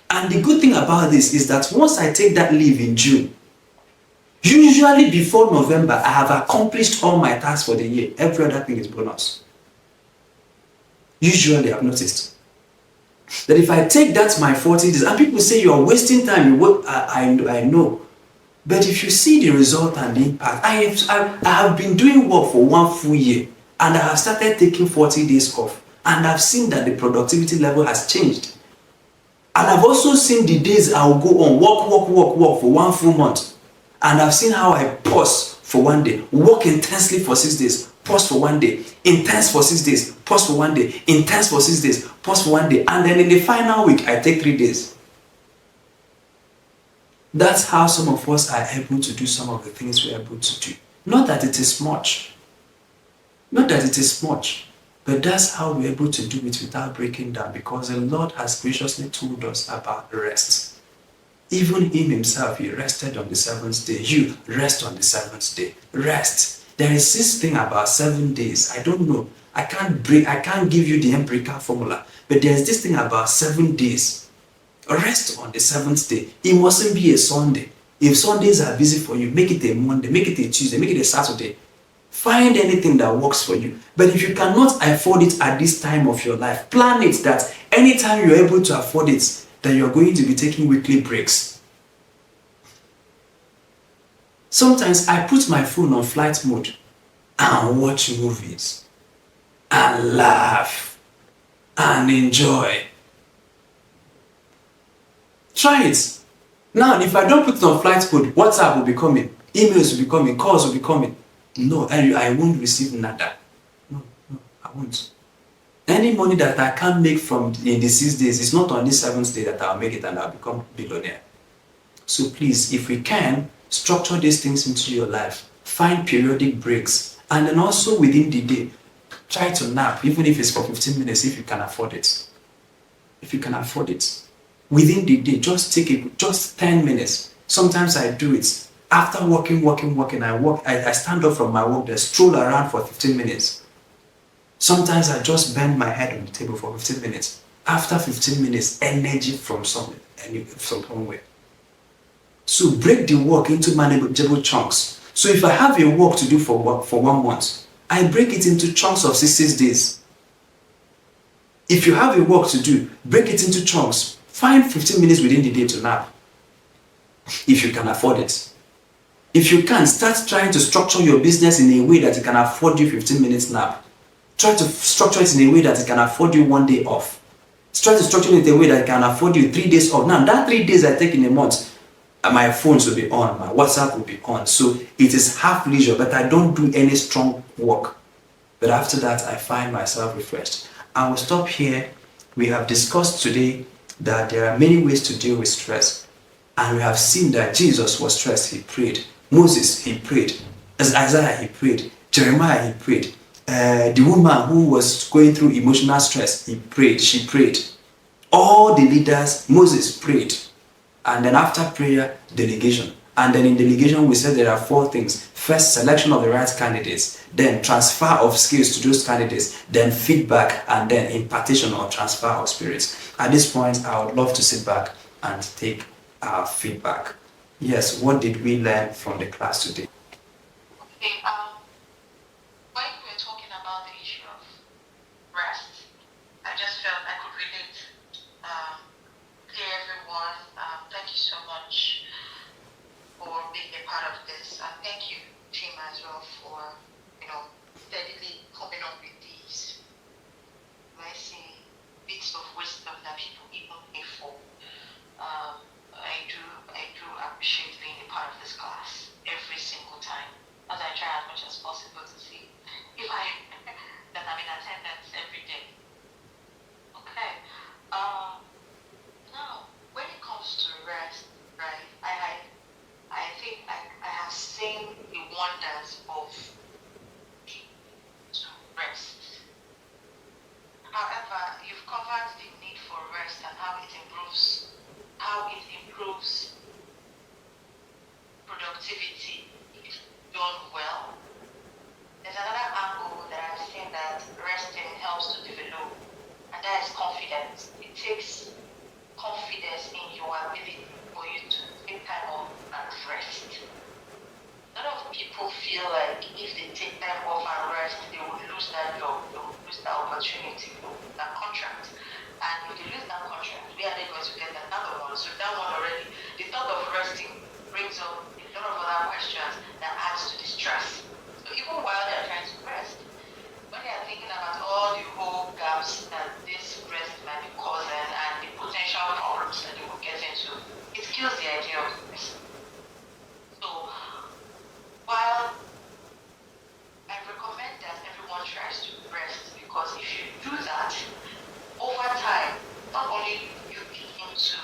A: And the good thing about this is that once I take that leave in June, usually before November, I have accomplished all my tasks for the year. Every other thing is bonus. Usually, I've noticed that if I take that my 40 days, and people say you are wasting time, I know. But if you see the result and the impact, I have been doing work for 1 full year, and I have started taking 40 days off, and I've seen that the productivity level has changed. And I've also seen the days I will go on, work for 1 full month. And I've seen how I pause for 1 day, work intensely for 6 days, pause for 1 day, intense for 6 days, pause for 1 day, intense for 6 days, pause for 1 day, and then in the final week, I take 3 days. That's how some of us are able to do some of the things we're able to do. Not that it is much. Not that it is much. But that's how we're able to do it without breaking down, because the Lord has graciously told us about rest. Even Him Himself, He rested on the 7th day. You rest on the 7th day. Rest. There is this thing about 7 days. I don't know. I can't give you the empirical formula. But there's this thing about 7 days. Rest on the 7th day. It mustn't be a Sunday. If Sundays are busy for you, make it a Monday, make it a Tuesday, make it a Saturday. Find anything that works for you. But if you cannot afford it at this time of your life, plan it that anytime you're able to afford it, that you're going to be taking weekly breaks. Sometimes I put my phone on flight mode and watch movies and laugh and enjoy. Try it. Now, if I don't put it on flight mode, WhatsApp will be coming, emails will be coming, calls will be coming. No, I won't receive nada. No, I won't. Any money that I can't make from in the 6 days, it's not on the 7th day that I'll make it and I'll become billionaire. So please, if we can, structure these things into your life. Find periodic breaks. And then also within the day, try to nap, even if it's for 15 minutes, if you can afford it. If you can afford it. Within the day, just take it, just 10 minutes. Sometimes I do it. After working, I stand up from my work, then stroll around for 15 minutes. Sometimes I just bend my head on the table for 15 minutes. After 15 minutes, energy from somewhere. So break the work into manageable chunks. So if I have a work to do for 1 month, I break it into chunks of 6 days. If you have a work to do, break it into chunks. Find 15 minutes within the day to nap. If you can afford it. If you can, start trying to structure your business in a way that it can afford you 15 minutes nap. Try to structure it in a way that it can afford you 1 day off. Try to structure it in a way that it can afford you 3 days off. Now, that 3 days I take in a month, my phones will be on, my WhatsApp will be on. So it is half leisure, but I don't do any strong work. But after that, I find myself refreshed. I will stop here. We have discussed today that there are many ways to deal with stress. And we have seen that Jesus was stressed, he prayed. Moses, he prayed. As Isaiah, he prayed. Jeremiah, he prayed. The woman who was going through emotional stress, he prayed, she prayed. All the leaders, Moses prayed. And then after prayer, delegation. And then in delegation, we said there are 4 things. First, selection of the right candidates. Then transfer of skills to those candidates. Then feedback. And then impartation or transfer of spirits. At this point, I would love to sit back and take our feedback. Yes, what did we learn from the class today?
C: Okay, when we were talking about the issue of rest, I just felt I could relate. Dear everyone, thank you so much for being a part of this, and thank you, team, as well, for steadily coming up with these bits of wisdom that people even pay for. I do appreciate being a part of this class every single time, as I try as much as possible to see if that I'm in attendance every day. Okay. Now, when it comes to rest, right? I think I have seen the wonders of being to rest. However, you've covered the need for rest and how it improves productivity if done well. There's another angle that I've seen that resting helps to develop, and that is confidence. It takes confidence in your ability for you to take time off and rest. A lot of people feel like if they take time off and rest, they will lose that job, they will lose that opportunity, they will lose that contract. And if they lose that contract, where are they going to get another one? So that one already, the thought of resting brings up a lot of other questions that adds to the stress. So even while they're trying to rest, when they are thinking about all the whole gaps that this rest might be causing and the potential problems that they will get into, it kills the idea of rest. So while I recommend that everyone tries to rest, because if you do that, over time, not only you begin to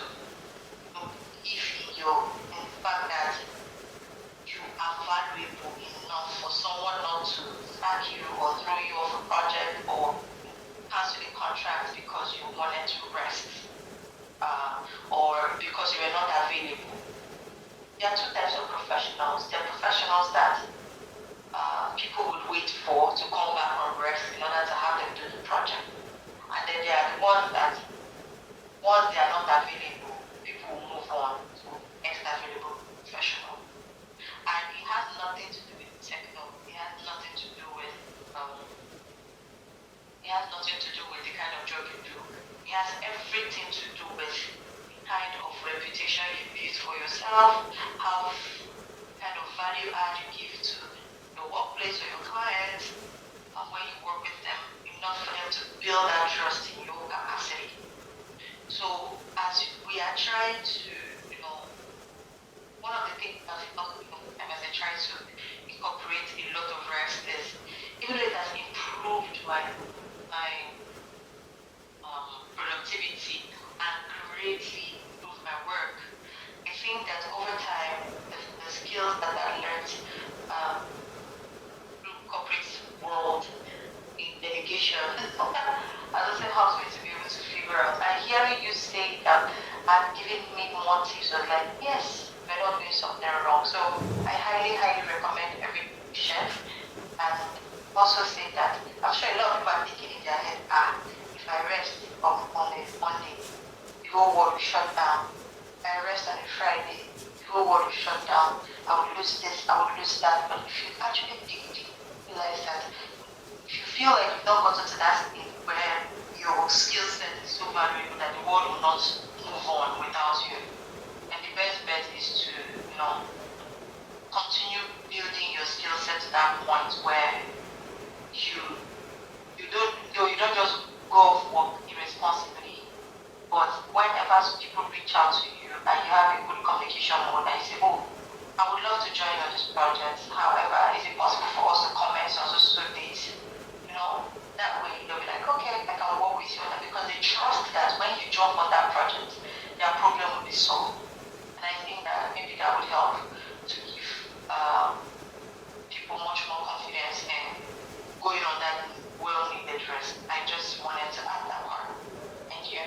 C: believe in the fact that you are valuable enough for someone not to sack you or throw you off a project or cancel a contract because you wanted to rest or because you were not available. There are 2 types of professionals. There are professionals that people would wait for to come back on rest in order to have them do the project. And then there are the ones that, once they are not available, people will move on to next available professional. And it has nothing to do with techno. It has nothing to do it has everything to do with the kind of reputation you build for yourself, how kind of value add you give to your workplace or your clients, and when you work with them, enough for them to build that trust in your capacity. So as we are trying to, one of the things that as I try to incorporate a lot of rest is, even though it has improved my productivity and greatly improved my work, I think that over time, the skills that I learned through corporate world in delegation, I don't know how to be able to figure out. And hearing you say that and giving me more tips, I was like, yes, we're not doing something wrong. So I highly, highly recommend every chef, and also say that I'm sure a lot of people are thinking in their head, if I rest on a Monday, the whole world will shut down. If I rest on a Friday, the whole world will shut down. I will lose this, I will lose that. But if you actually dig deep, realize that if you feel like you've not gotten to that stage where your skill set is so valuable that the world will not move on without you, and the best bet is to, continue building your skill set to that point where you don't just go off work irresponsibly, but whenever people reach out to you and you have a good communication mode and you say, I would love to join on this project, however, is it possible for us to comment on so days? That way they'll be like, okay, I can work with you on that, because they trust that when you jump on that project, their problem will be solved. And I think that maybe that would help to give people much more confidence in going on that well-needed rest. I just wanted to add that part. Thank you.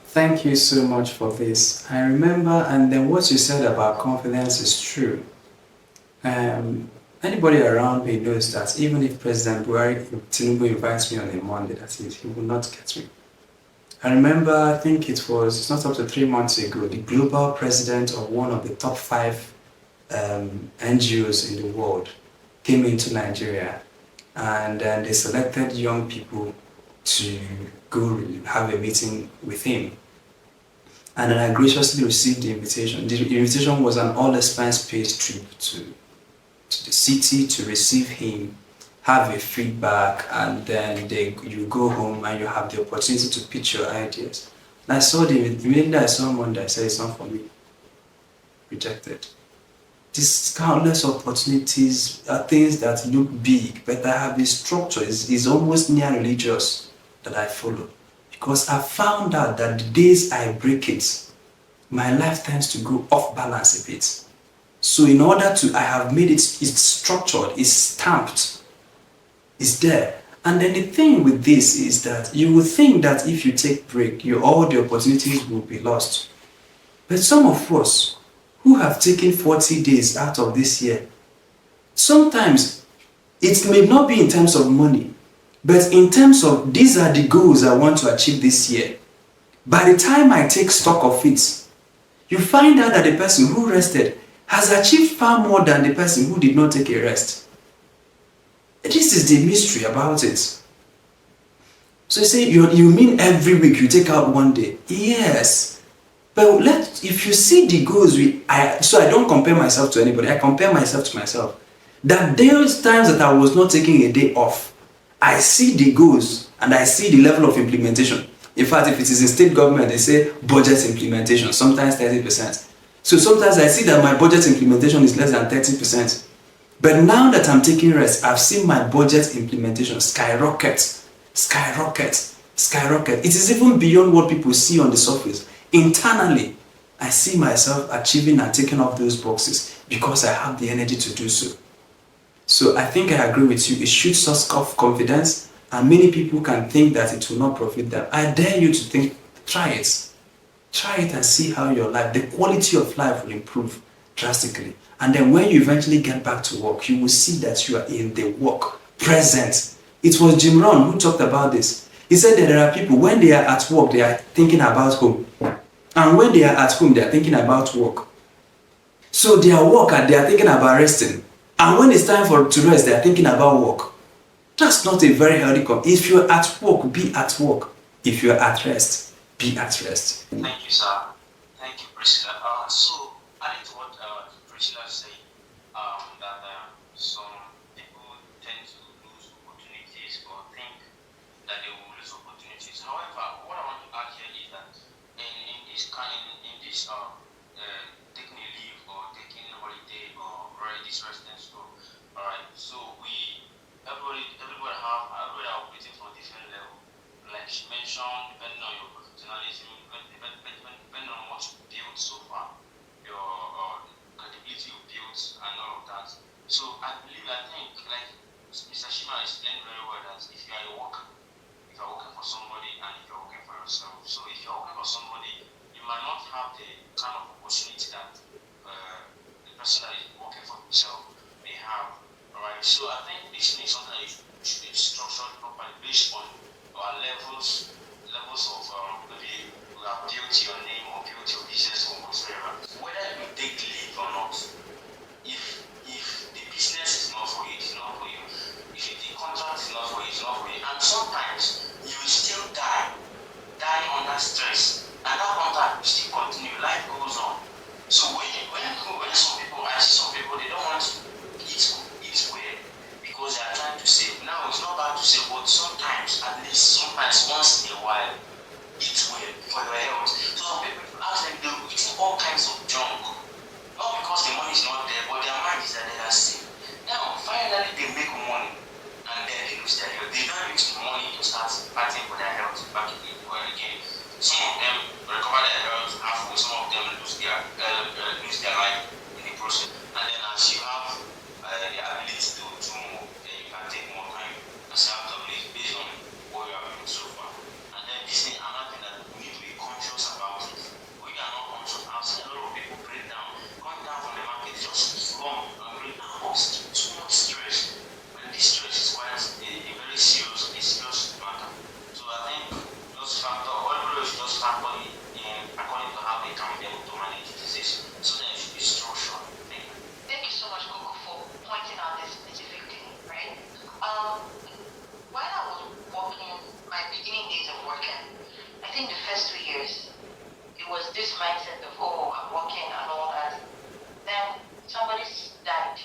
A: Thank you so much for this. I remember, and then what you said about confidence is true. Anybody around me knows that even if President Tinubu invites me on a Monday, that is, he will not get me. I remember, I think it's not up to 3 months ago, the global president of one of the top 5 NGOs in the world came into Nigeria, and then they selected young people to go have a meeting with him. And then I graciously received the invitation. The invitation was an all-expense-paid trip to the city to receive him, have a feedback, and then you go home and you have the opportunity to pitch your ideas. And I saw immediately I saw Monday, I said, it's not for me. Rejected. These countless opportunities are things that look big, but I have a structure, is almost near religious, that I follow. Because I found out that the days I break it, my life tends to go off balance a bit. So in order to, I have made it's structured, it's stamped, it's there. And then the thing with this is that you will think that if you take break, all the opportunities will be lost. But some of us who have taken 40 days out of this year, sometimes it may not be in terms of money, but in terms of these are the goals I want to achieve this year. By the time I take stock of it, you find out that the person who rested has achieved far more than the person who did not take a rest. This is the mystery about it. So you say, you mean every week you take out 1 day? Yes. But if you see the goals, so I don't compare myself to anybody, I compare myself to myself. That those times that I was not taking a day off, I see the goals and I see the level of implementation. In fact, if it is in state government, they say budget implementation, sometimes 30%. So sometimes I see that my budget implementation is less than 30%. But now that I'm taking rest, I've seen my budget implementation skyrocket. It is even beyond what people see on the surface. Internally, I see myself achieving and taking off those boxes because I have the energy to do so. So I think I agree with you. It shoots us off confidence, and many people can think that it will not profit them. I dare you to think, try it. Try it and see how your life, the quality of life will improve drastically. And then when you eventually get back to work, you will see that you are in the work, present. It was Jim Rohn who talked about this. He said that there are people, when they are at work, they are thinking about home. And when they are at home, they are thinking about work. So they are work, they are thinking about resting. And when it's time to rest, they are thinking about work. That's not a very healthy If you're at work, be at work. If you're at rest, be at rest.
D: Thank you, sir. Thank you, Priscilla. So, adding to what Priscilla said, that some people tend to lose opportunities or think that they will lose opportunities. However, what I want to add here is that in this taking a leave or taking a holiday or this residence tour, all right. So everybody are operating from a different level. Like she mentioned, depending on your professionalism, depending on what you built so far, your credibility you built, and all of that. So I think, like Mr. Shima explained very well, that if you are a worker, if you're working for somebody and if you're working for yourself. So if you're working for somebody, you might not have the kind of opportunity that the person that is working for himself may have. Alright, so I think this is something that should be structured properly based on our levels of maybe we have built your name or built your business or whatsoever. Whether you take leave or not, if the business is not for you, it's not for you. If the contract is not for you, it's not for you. And sometimes you will still die under stress, and that contract will still continue. Life goes on. So when some people, I see some people, they don't want to eat well because they are trying to save. Now it's not bad to save, but sometimes once in a while, eat well for your health. So some people, if you ask them, they'll eat all kinds of junk. Not because the money is not there, but their mind is that they are sick. Now, finally, they make money, and then they lose their health. They don't use the money to start fighting for their health back again. Some of them recover their health halfway, some of them lose their life in the process. And then as you have the ability to do more, then you can take more time and self-double based on what you have been so far. And then this thing, another thing that we need to be conscious about it. We are not conscious. I've seen a lot of people break down, going down from the market, just slump and break down. Too much stress. And this stress is quite a very serious matter. So I think those factors, whatever is just factor in according to how they can be able to manage disease. So then it should be structured. Thank you.
C: Thank you so much, Coco, for pointing out this specific thing, right? While I was working, my beginning days of working, I think the first 2 years, it was this mindset of, oh, I'm working and all that. Then somebody died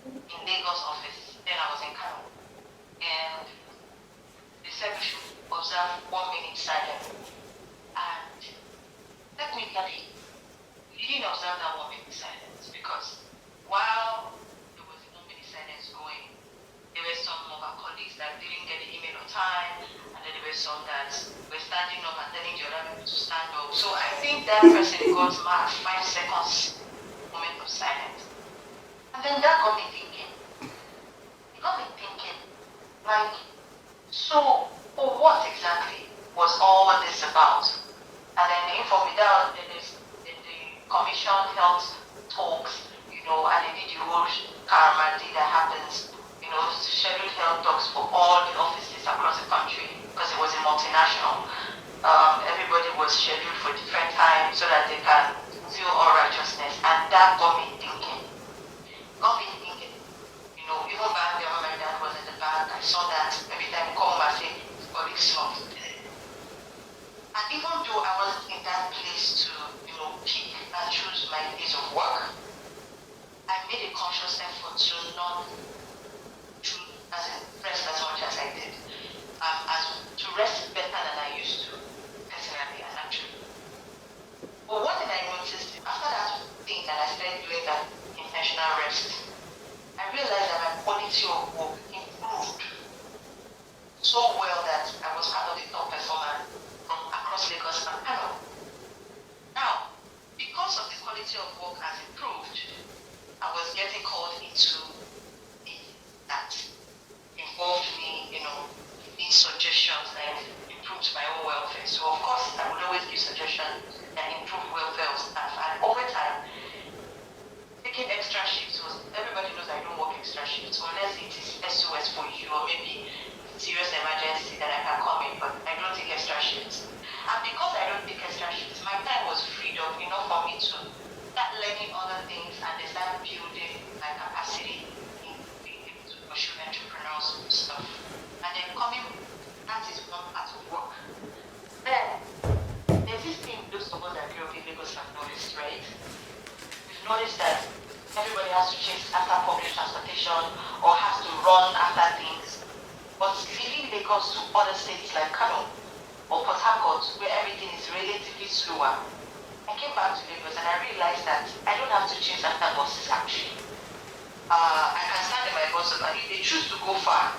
C: in Lagos office. Then I was in Kano. And they said we should observe 1 minute silence. And technically, we didn't observe that 1 minute silence because while there was a 1 minute silence going, there were some of our colleagues that didn't get the email on time, and then there were some that were standing up and telling the other people to stand up. So I think that person got marked 5 seconds moment of silence. And then that got me thinking. It got me thinking, like, so what exactly was all this about? And then the commission held talks, and they did the whole calamity that happens, scheduled health talks for all the offices across the country because it was a multinational. Everybody was scheduled for different times so that they can do all righteousness, and that got me thinking. Even back then when my dad was in the bank, I saw that every time he come home I say, colleagues slumped. And even though I wasn't in that place to, pick and choose my days of work, I made a conscious effort to not rest as much as I did. To rest better than I used to, personally and actually. But one thing I noticed, after that thing that I started doing that intentional rest, I realized that my quality of work improved so well that I was part of the top performer from across Lagos and Kano. Now, because of the quality of work has improved, I was getting called into that involved me, in suggestions that improved my own welfare. So of course, I would always give suggestions that improve welfare of staff. And over time, taking extra shifts was, everybody knows I don't work extra shifts unless it is SOS for you or maybe serious emergency that I can come in, but I don't take extra shifts. And because I don't take extra shifts, my time was freed up enough for me to start learning other things and then start building my capacity in being able to pursue entrepreneurial stuff. And then that is one part of work. run after things. But leaving Lagos to other states like Kano or Port Harcourt, where everything is relatively slower, I came back to Lagos and I realized that I don't have to chase after buses actually. I can stand in my buses, and if they choose to go far,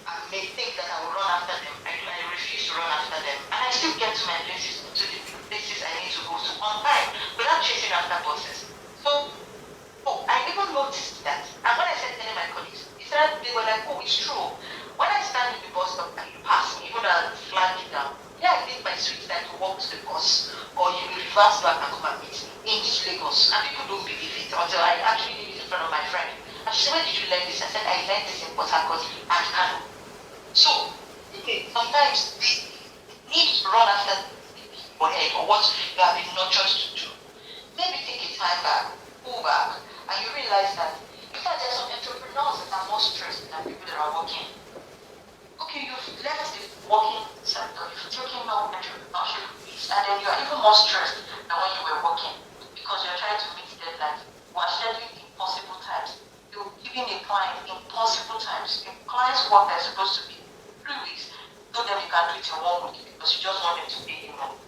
C: I may think that I will run after them. I refuse to run after them. And I still get to my places, to the places I need to go to on time without chasing after buses. So, I even noticed that. And when I said telling my colleagues, they were like, oh, it's true. When I stand in the bus stop and you pass me, even though I flag you down, yeah, I take my sweet time to walk to the bus, or you will reverse back and come and meet me in this Lagos. And people don't believe it until I actually leave it in front of my friend. And she said, where did you learn this? I said, I learned this in Port Harcourt and Kano. So, sometimes we need to run after your head or what you have been nurtured to do. Maybe take a time back, pull back, and you realize that in fact there's some entrepreneurs that are more stressed than people that are working. Okay, you've left the working sector, you've taken up entrepreneurship piece, and then you're even more stressed than when you were working because you're trying to meet deadlines. You are scheduling impossible times. You're giving a client impossible times. If clients' work that's supposed to be 3 weeks, tell them you can do it in 1 week because you just want them to pay you money.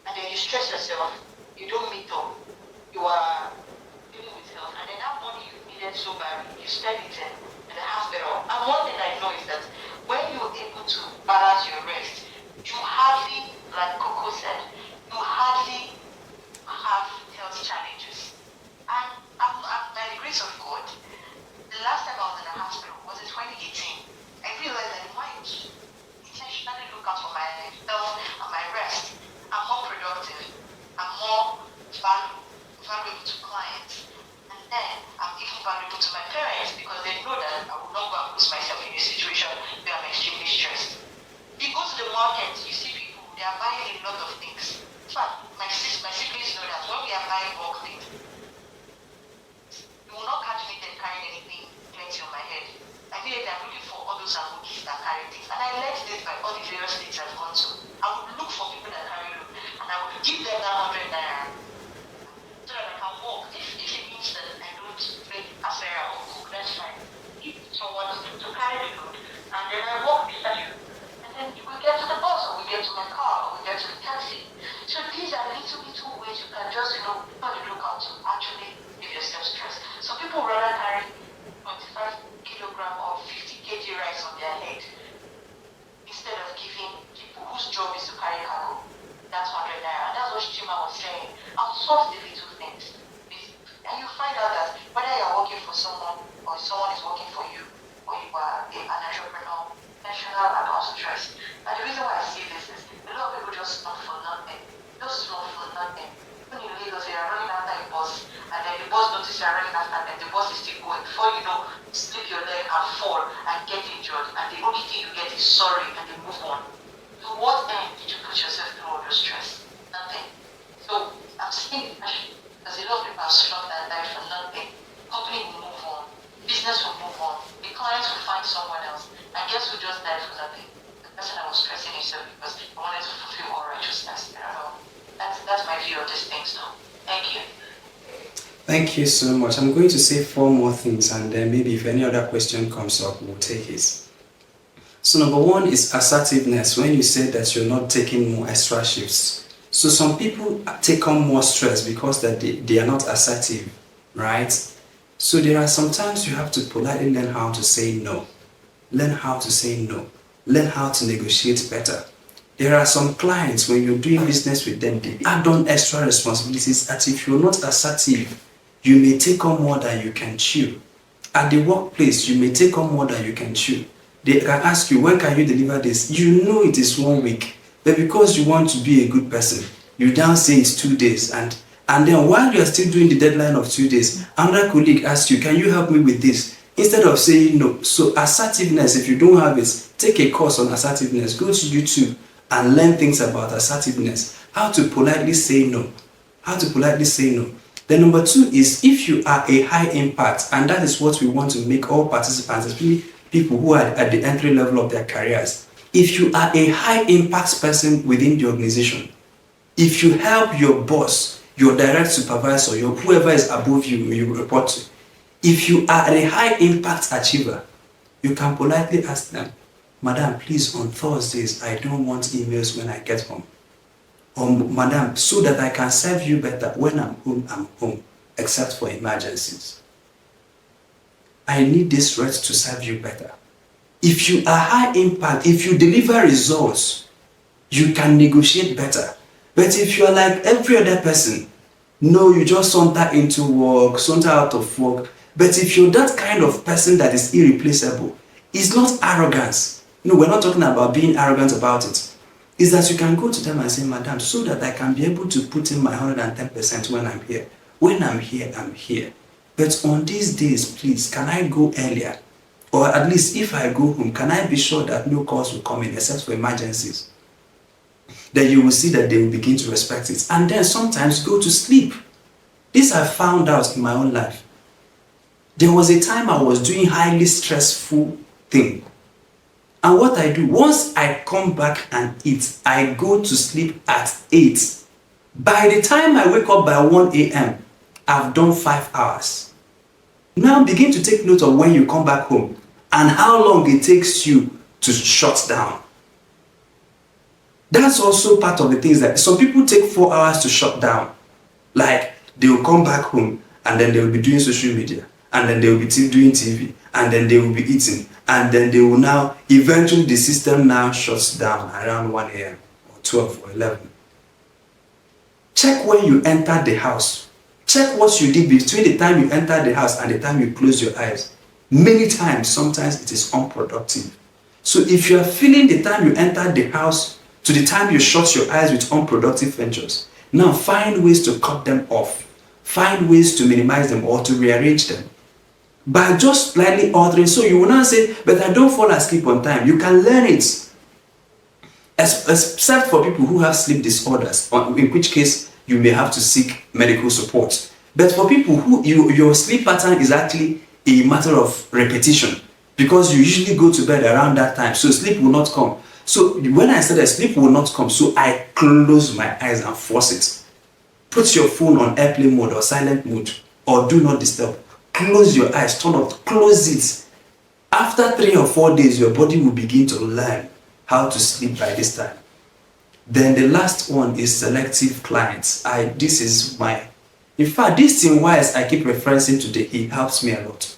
C: And then you stress yourself, you don't meet up, you are dealing with health, and then that money you needed so badly, you spend it in the hospital. And one thing I know is that when you're able to balance your rest, you hardly, like Coco said, you hardly have health challenges. And by the grace of God, the last time I was in the hospital was in 2018. I realized that if I intentionally look out for my health and my rest, I'm more productive, I'm more valuable to clients, and then I'm even valuable to my parents because they know that I will not go and put myself in a situation where I'm extremely stressed. If you go to the market, you see people, they are buying a lot of things. In fact, my siblings know that when we are buying bulk things, you will not catch me then carrying anything plenty on my head. I feel like I'm looking for all those amugis that carry things. And I learned this by all the various states I've gone to. I would look for people that carry load and I would give them that 100 naira so that I can walk. If it means that I don't make etcetera or cook, that's fine. Give someone to carry the load and then I walk beside you. And then we get to the bus or we get to my car or we get to the taxi. So these are little ways you can just, not look out to actually give yourself stress. Some people rather carry 25 kilogram or 50 kg rice on their head instead of giving people whose job is to carry cargo. That's 100 naira. And that's what Chima was saying. Outsource the little things. And you find out that whether you're working for someone or someone is working for you or you are an entrepreneur, national about stress. And the reason why I say this is a lot of people just smoke for nothing. Just smoke for nothing. When you Lagos, you are running after a bus, and then the bus notices you are running after them, the bus is still going. Before you know, slip your leg and fall and get injured, and the only thing you get is sorry and you move on. To what end did you put yourself through all the stress? Nothing. So I'm saying because a lot of people have slumped and died for nothing. Company will move on, business will move on, the clients will find someone else, and guess who just died for nothing? The person that was stressing himself because he wanted to fulfill all righteousness. I don't know. That's my view of these things now. Thank you.
A: Thank you so much. I'm going to say 4 more things and then maybe if any other question comes up, we'll take it. So number 1 is assertiveness. When you say that you're not taking more extra shifts. So some people take on more stress because that they are not assertive, right? So there are sometimes you have to politely learn how to say no. Learn how to say no. Learn how to negotiate better. There are some clients, when you're doing business with them, they add on extra responsibilities that if you're not assertive, you may take on more than you can chew. At the workplace, you may take on more than you can chew. They can ask you, when can you deliver this? You know it is 1 week, but because you want to be a good person, you don't say it's 2 days. And then while you're still doing the deadline of 2 days, another colleague asks you, can you help me with this? Instead of saying no. So assertiveness, if you don't have it, take a course on assertiveness. Go to YouTube and learn things about assertiveness. How to politely say no. How to politely say no. Then number 2 is if you are a high impact, and that is what we want to make all participants, especially people who are at the entry level of their careers. If you are a high impact person within the organization, if you help your boss, your direct supervisor, your whoever is above you, you report to, If you are a high impact achiever, you can politely ask them, Madam, please, on Thursdays, I don't want emails when I get home. Or, Madam, so that I can serve you better when I'm home, except for emergencies. I need this rest to serve you better. If you are high impact, if you deliver results, you can negotiate better. But if you are like every other person, no, you just saunter into work, saunter out of work. But if you're that kind of person that is irreplaceable, it's not arrogance. No, we're not talking about being arrogant about it. It's that you can go to them and say, Madam, so that I can be able to put in my 110% when I'm here. When I'm here, I'm here. But on these days, please, can I go earlier? Or at least if I go home, can I be sure that no calls will come in except for emergencies? Then you will see that they will begin to respect it. And then sometimes go to sleep. This I found out in my own life. There was a time I was doing highly stressful thing. And what I do, once I come back and eat, I go to sleep at 8. By the time I wake up by 1 a.m., I've done 5 hours. Now begin to take note of when you come back home and how long it takes you to shut down. That's also part of the things that some people take 4 hours to shut down. Like they will come back home and then they will be doing social media, and then they will be doing TV, and then they will be eating, and then they will now, eventually the system now shuts down around 1 a.m. or 12 or 11. Check when you enter the house. Check what you did between the time you enter the house and the time you close your eyes. Many times, sometimes it is unproductive. So if you are feeling the time you enter the house to the time you shut your eyes with unproductive ventures, now find ways to cut them off. Find ways to minimize them or to rearrange them. By just slightly altering, so you will not say, but I don't fall asleep on time. You can learn it. Except for people who have sleep disorders, in which case you may have to seek medical support. But for people who your sleep pattern is actually a matter of repetition, because you usually go to bed around that time, so sleep will not come. So when I said that sleep will not come, so I close my eyes and force it. Put your phone on airplane mode or silent mode or do not disturb. Close your eyes, turn off, close it. After 3 or 4 days, your body will begin to learn how to sleep by this time. Then the last one is selective clients. In fact, this thing wise I keep referencing today, it helps me a lot.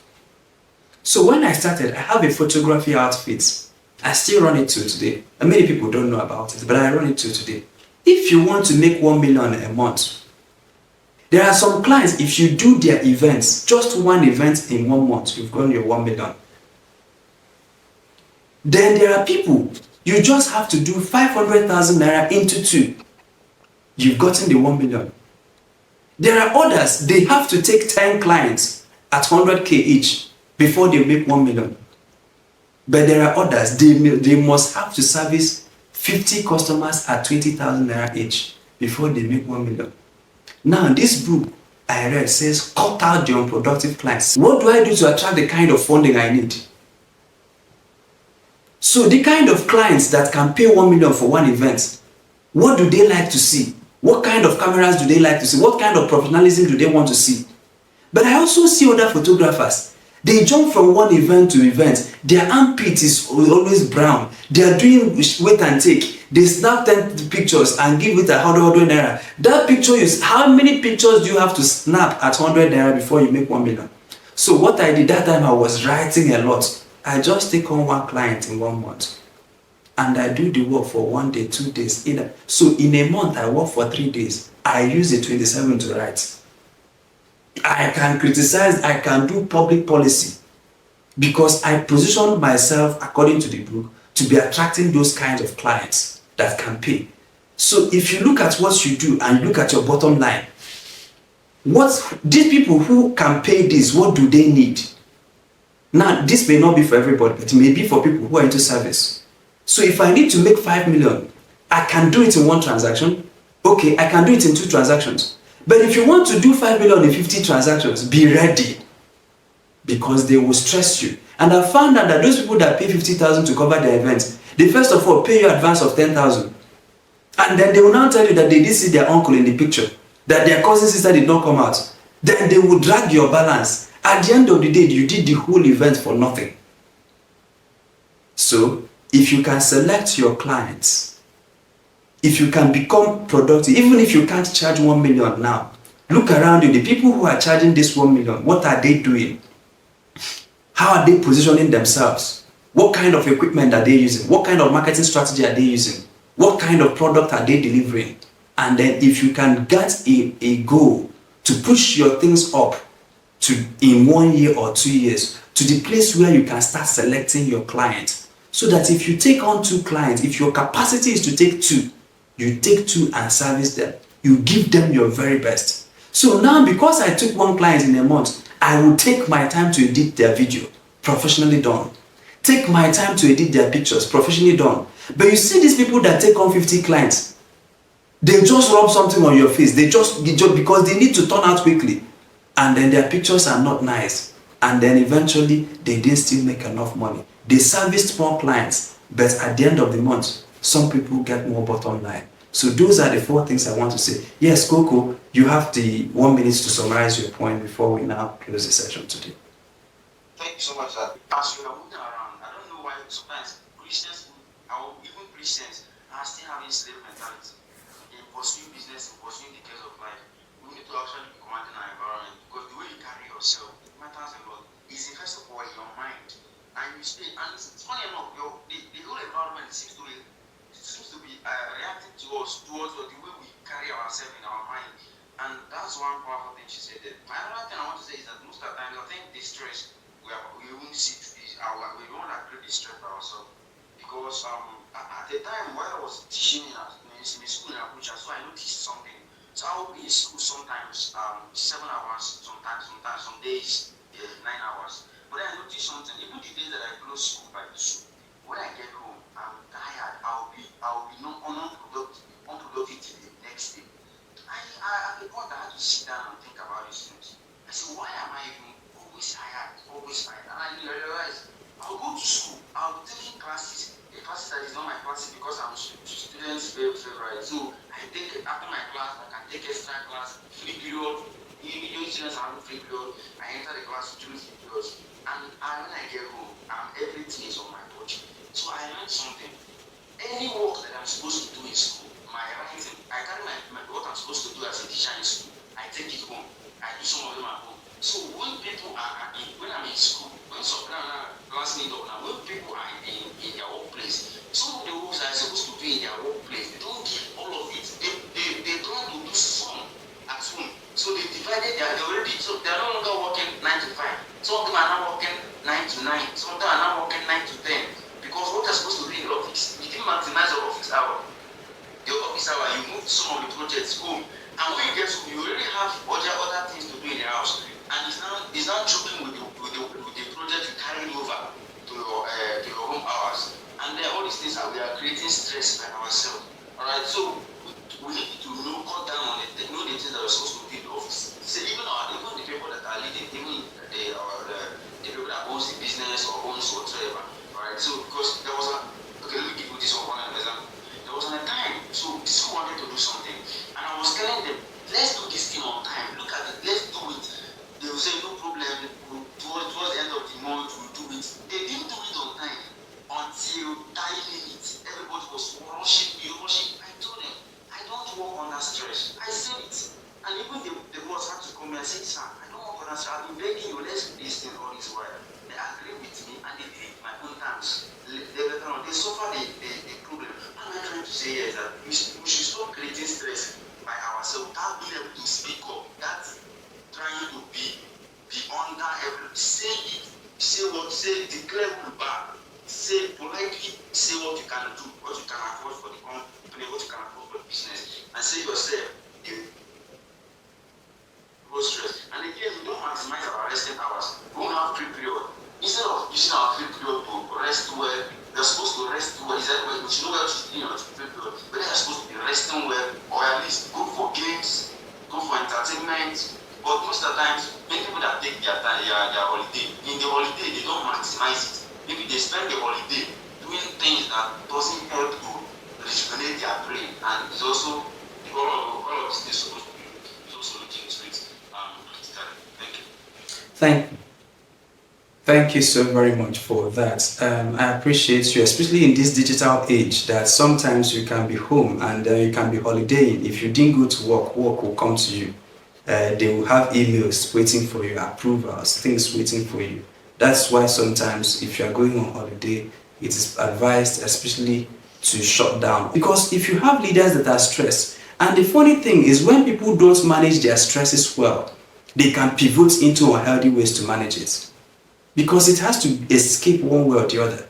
A: So when I started, I have a photography outfit. I still run it to today. And many people don't know about it, but I run it to today. If you want to make 1 million a month, there are some clients, if you do their events, just one event in 1 month, you've gone your 1 million. Then there are people, you just have to do 500,000 naira into 2. You've gotten the 1 million. There are others, they have to take 10 clients at 100k each before they make 1 million. But there are others, they must have to service 50 customers at 20,000 naira each before they make 1 million. Now, this book I read says, cut out the unproductive clients. What do I do to attract the kind of funding I need? So the kind of clients that can pay 1 million for one event, what do they like to see? What kind of cameras do they like to see? What kind of professionalism do they want to see? But I also see other photographers. They jump from one event to event. Their armpit is always brown. They are doing wait and take. They snap 10 pictures and give it 100 naira. That picture is, how many pictures do you have to snap at 100 naira before you make 1 million? So what I did that time, I was writing a lot. I just take on one client in 1 month. And I do the work for 1 day, 2 days. So in a month, I work for 3 days. I use the 27 to write. I can criticize, I can do public policy. Because I position myself, according to the book, to be attracting those kinds of clients that can pay. So if you look at what you do and look at your bottom line, these people who can pay this, what do they need? Now, this may not be for everybody, but it may be for people who are into service. So if I need to make 5 million, I can do it in 1 transaction. Okay, I can do it in 2 transactions. But if you want to do 5 million in 50 transactions, be ready. Because they will stress you. And I found out that those people that pay 50,000 to cover their events, they first of all pay you advance of 10,000. And then they will now tell you that they did see their uncle in the picture, that their cousin sister did not come out. Then they will drag your balance At the end of the day, you did the whole event for nothing. So, if you can select your clients, if you can become productive, even if you can't charge 1 million now, look around you. The people who are charging this 1 million, what are they doing? How are they positioning themselves? What kind of equipment are they using? What kind of marketing strategy are they using? What kind of product are they delivering? And then if you can get a goal to push your things up to in 1 year or 2 years to the place where you can start selecting your clients, so that if you take on 2 clients, if your capacity is to take 2, you take 2 and service them. You give them your very best. So now, because I took 1 client in a month, I will take my time to edit their video, professionally done. Take my time to edit their pictures, professionally done. But you see these people that take on 50 clients, they just rub something on your face. They just because they need to turn out quickly, and then their pictures are not nice, and then eventually they didn't still make enough money. They serviced more clients, but at the end of the month, some people get more bottom line. So those are the 4 things I want to say. Yes, Coco, you have the 1 minute to summarize your point before we now close the session today.
D: Thank you so much. As we are moving around, I don't know why sometimes Christians, or even Christians, are still having slave mentality in pursuing business, in pursuing the cares of life. We need to actually be commanding our environment, because the way you carry yourself, it matters a lot. It's first of all in your mind, and you stay. And it's funny enough, the whole environment seems to be reacting to us towards the way we carry ourselves in our mind. And that's one powerful thing she said there. My other thing I want to say is that most of the time, I think the stress we won't see we don't want to create the stress by ourselves, because at the time while I was teaching in school in Abuja, so I noticed something. So I will be in school sometimes 7 hours, sometimes some days 9 hours. But I noticed something. Even the days that I close school by 2, when I get home, I'm tired. I'll be unproductive till the next day. At the point I had to sit down and think about these things. I said, why am I even always tired? And I realized I'll go to school, I'll be taking classes, a classes that is not my classes, because I'm students' favorite. So I take after my class, I can take extra class, free period. Individual students have free period. I enter the class during free periods, and when I get home, everything is on my body. So I learned something. Any work that I'm supposed to do in school, my writing, I carry what I'm supposed to do as a teacher in school, I take it home. I do some of them at home. So when people when I'm in school, when some classmates or now, when people are in their workplace, some of the works that are supposed to do in their workplace, they don't give all of it. They try to do some at home. So they divided so they're no longer working 9 to 5. Some of them are now working 9 to 9. Some of them are now working 9 to 10. Because what they're supposed to do in the office, you didn't maximize your office hour. Your office hour, you move some of the projects home. And when you get home, you already have other things to do in the house. And it's now joking with the project you carry over to your home hours. And then all these things we are creating stress by ourselves. Alright, so we need to cut down on it, know the things that we're supposed to do in the office. So even the people that are leading, even the people that owns the business or owns whatsoever. Alright, so because there was let me give you this one example. There was a time, so the school wanted to do something, and I was telling them, let's do this thing on time. Look at it, let's do it. They will say no problem. Towards the end of the month, we'll do it. They didn't do it on time until 9 minutes. Everybody was rushing. I told them, I don't work under stress. I said it, and even the boss had to come and say, sir, I don't work under stress. I've been begging you, let's do this thing all this while. They agreed with me, and they did my own terms. They suffer the problem. What am I trying to say here is that we should stop creating stress by ourselves without being able to speak up. That's trying to be under every. Say it, declare who you are. Say politely, say what you can do, what you can afford for the company, what you can afford for the business, and say yourself. Stress. And again, we don't maximize our resting hours. We don't have free period. Instead of using our free period to rest well, we're supposed to rest well. Is that well? We should know where to do your free period. But they're supposed to be resting well, or at least go for games, go for entertainment. But most of the times, many people that take their holiday, in the holiday, they don't maximize it. Maybe they spend the holiday doing things that doesn't help to rejuvenate their brain. And it's also all of this is supposed to be also looking into it. Thank you.
A: Thank you so very much for that. I appreciate you, especially in this digital age, that sometimes you can be home and you can be holidaying. If you didn't go to work, work will come to you. They will have emails waiting for you, approvals, things waiting for you. That's why sometimes if you are going on holiday, it is advised especially to shut down. Because if you have leaders that are stressed, and the funny thing is when people don't manage their stresses well, they can pivot into unhealthy ways to manage it. Because it has to escape one way or the other.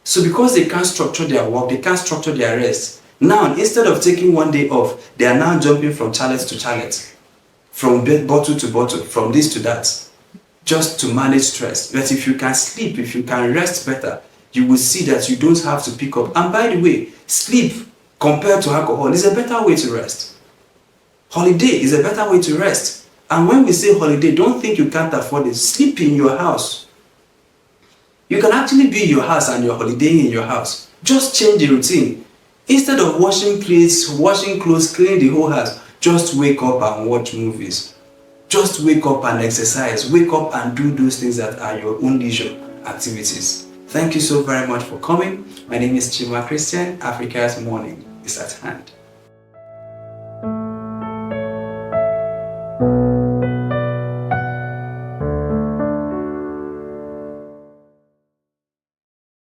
A: So because they can't structure their work, they can't structure their rest. Now, instead of taking one day off, they are now jumping from chalet to chalet, from bottle to bottle, from this to that, just to manage stress. But if you can sleep, if you can rest better, you will see that you don't have to pick up. And by the way, sleep compared to alcohol is a better way to rest. Holiday is a better way to rest. And when we say holiday, don't think you can't afford it. Sleep in your house. You can actually be in your house and you're holidaying in your house. Just change the routine. Instead of washing plates, washing clothes, cleaning the whole house, just wake up and watch movies. Just wake up and exercise. Wake up and do those things that are your own leisure activities. Thank you so very much for coming. My name is Chima Christian. Africa's morning is at hand.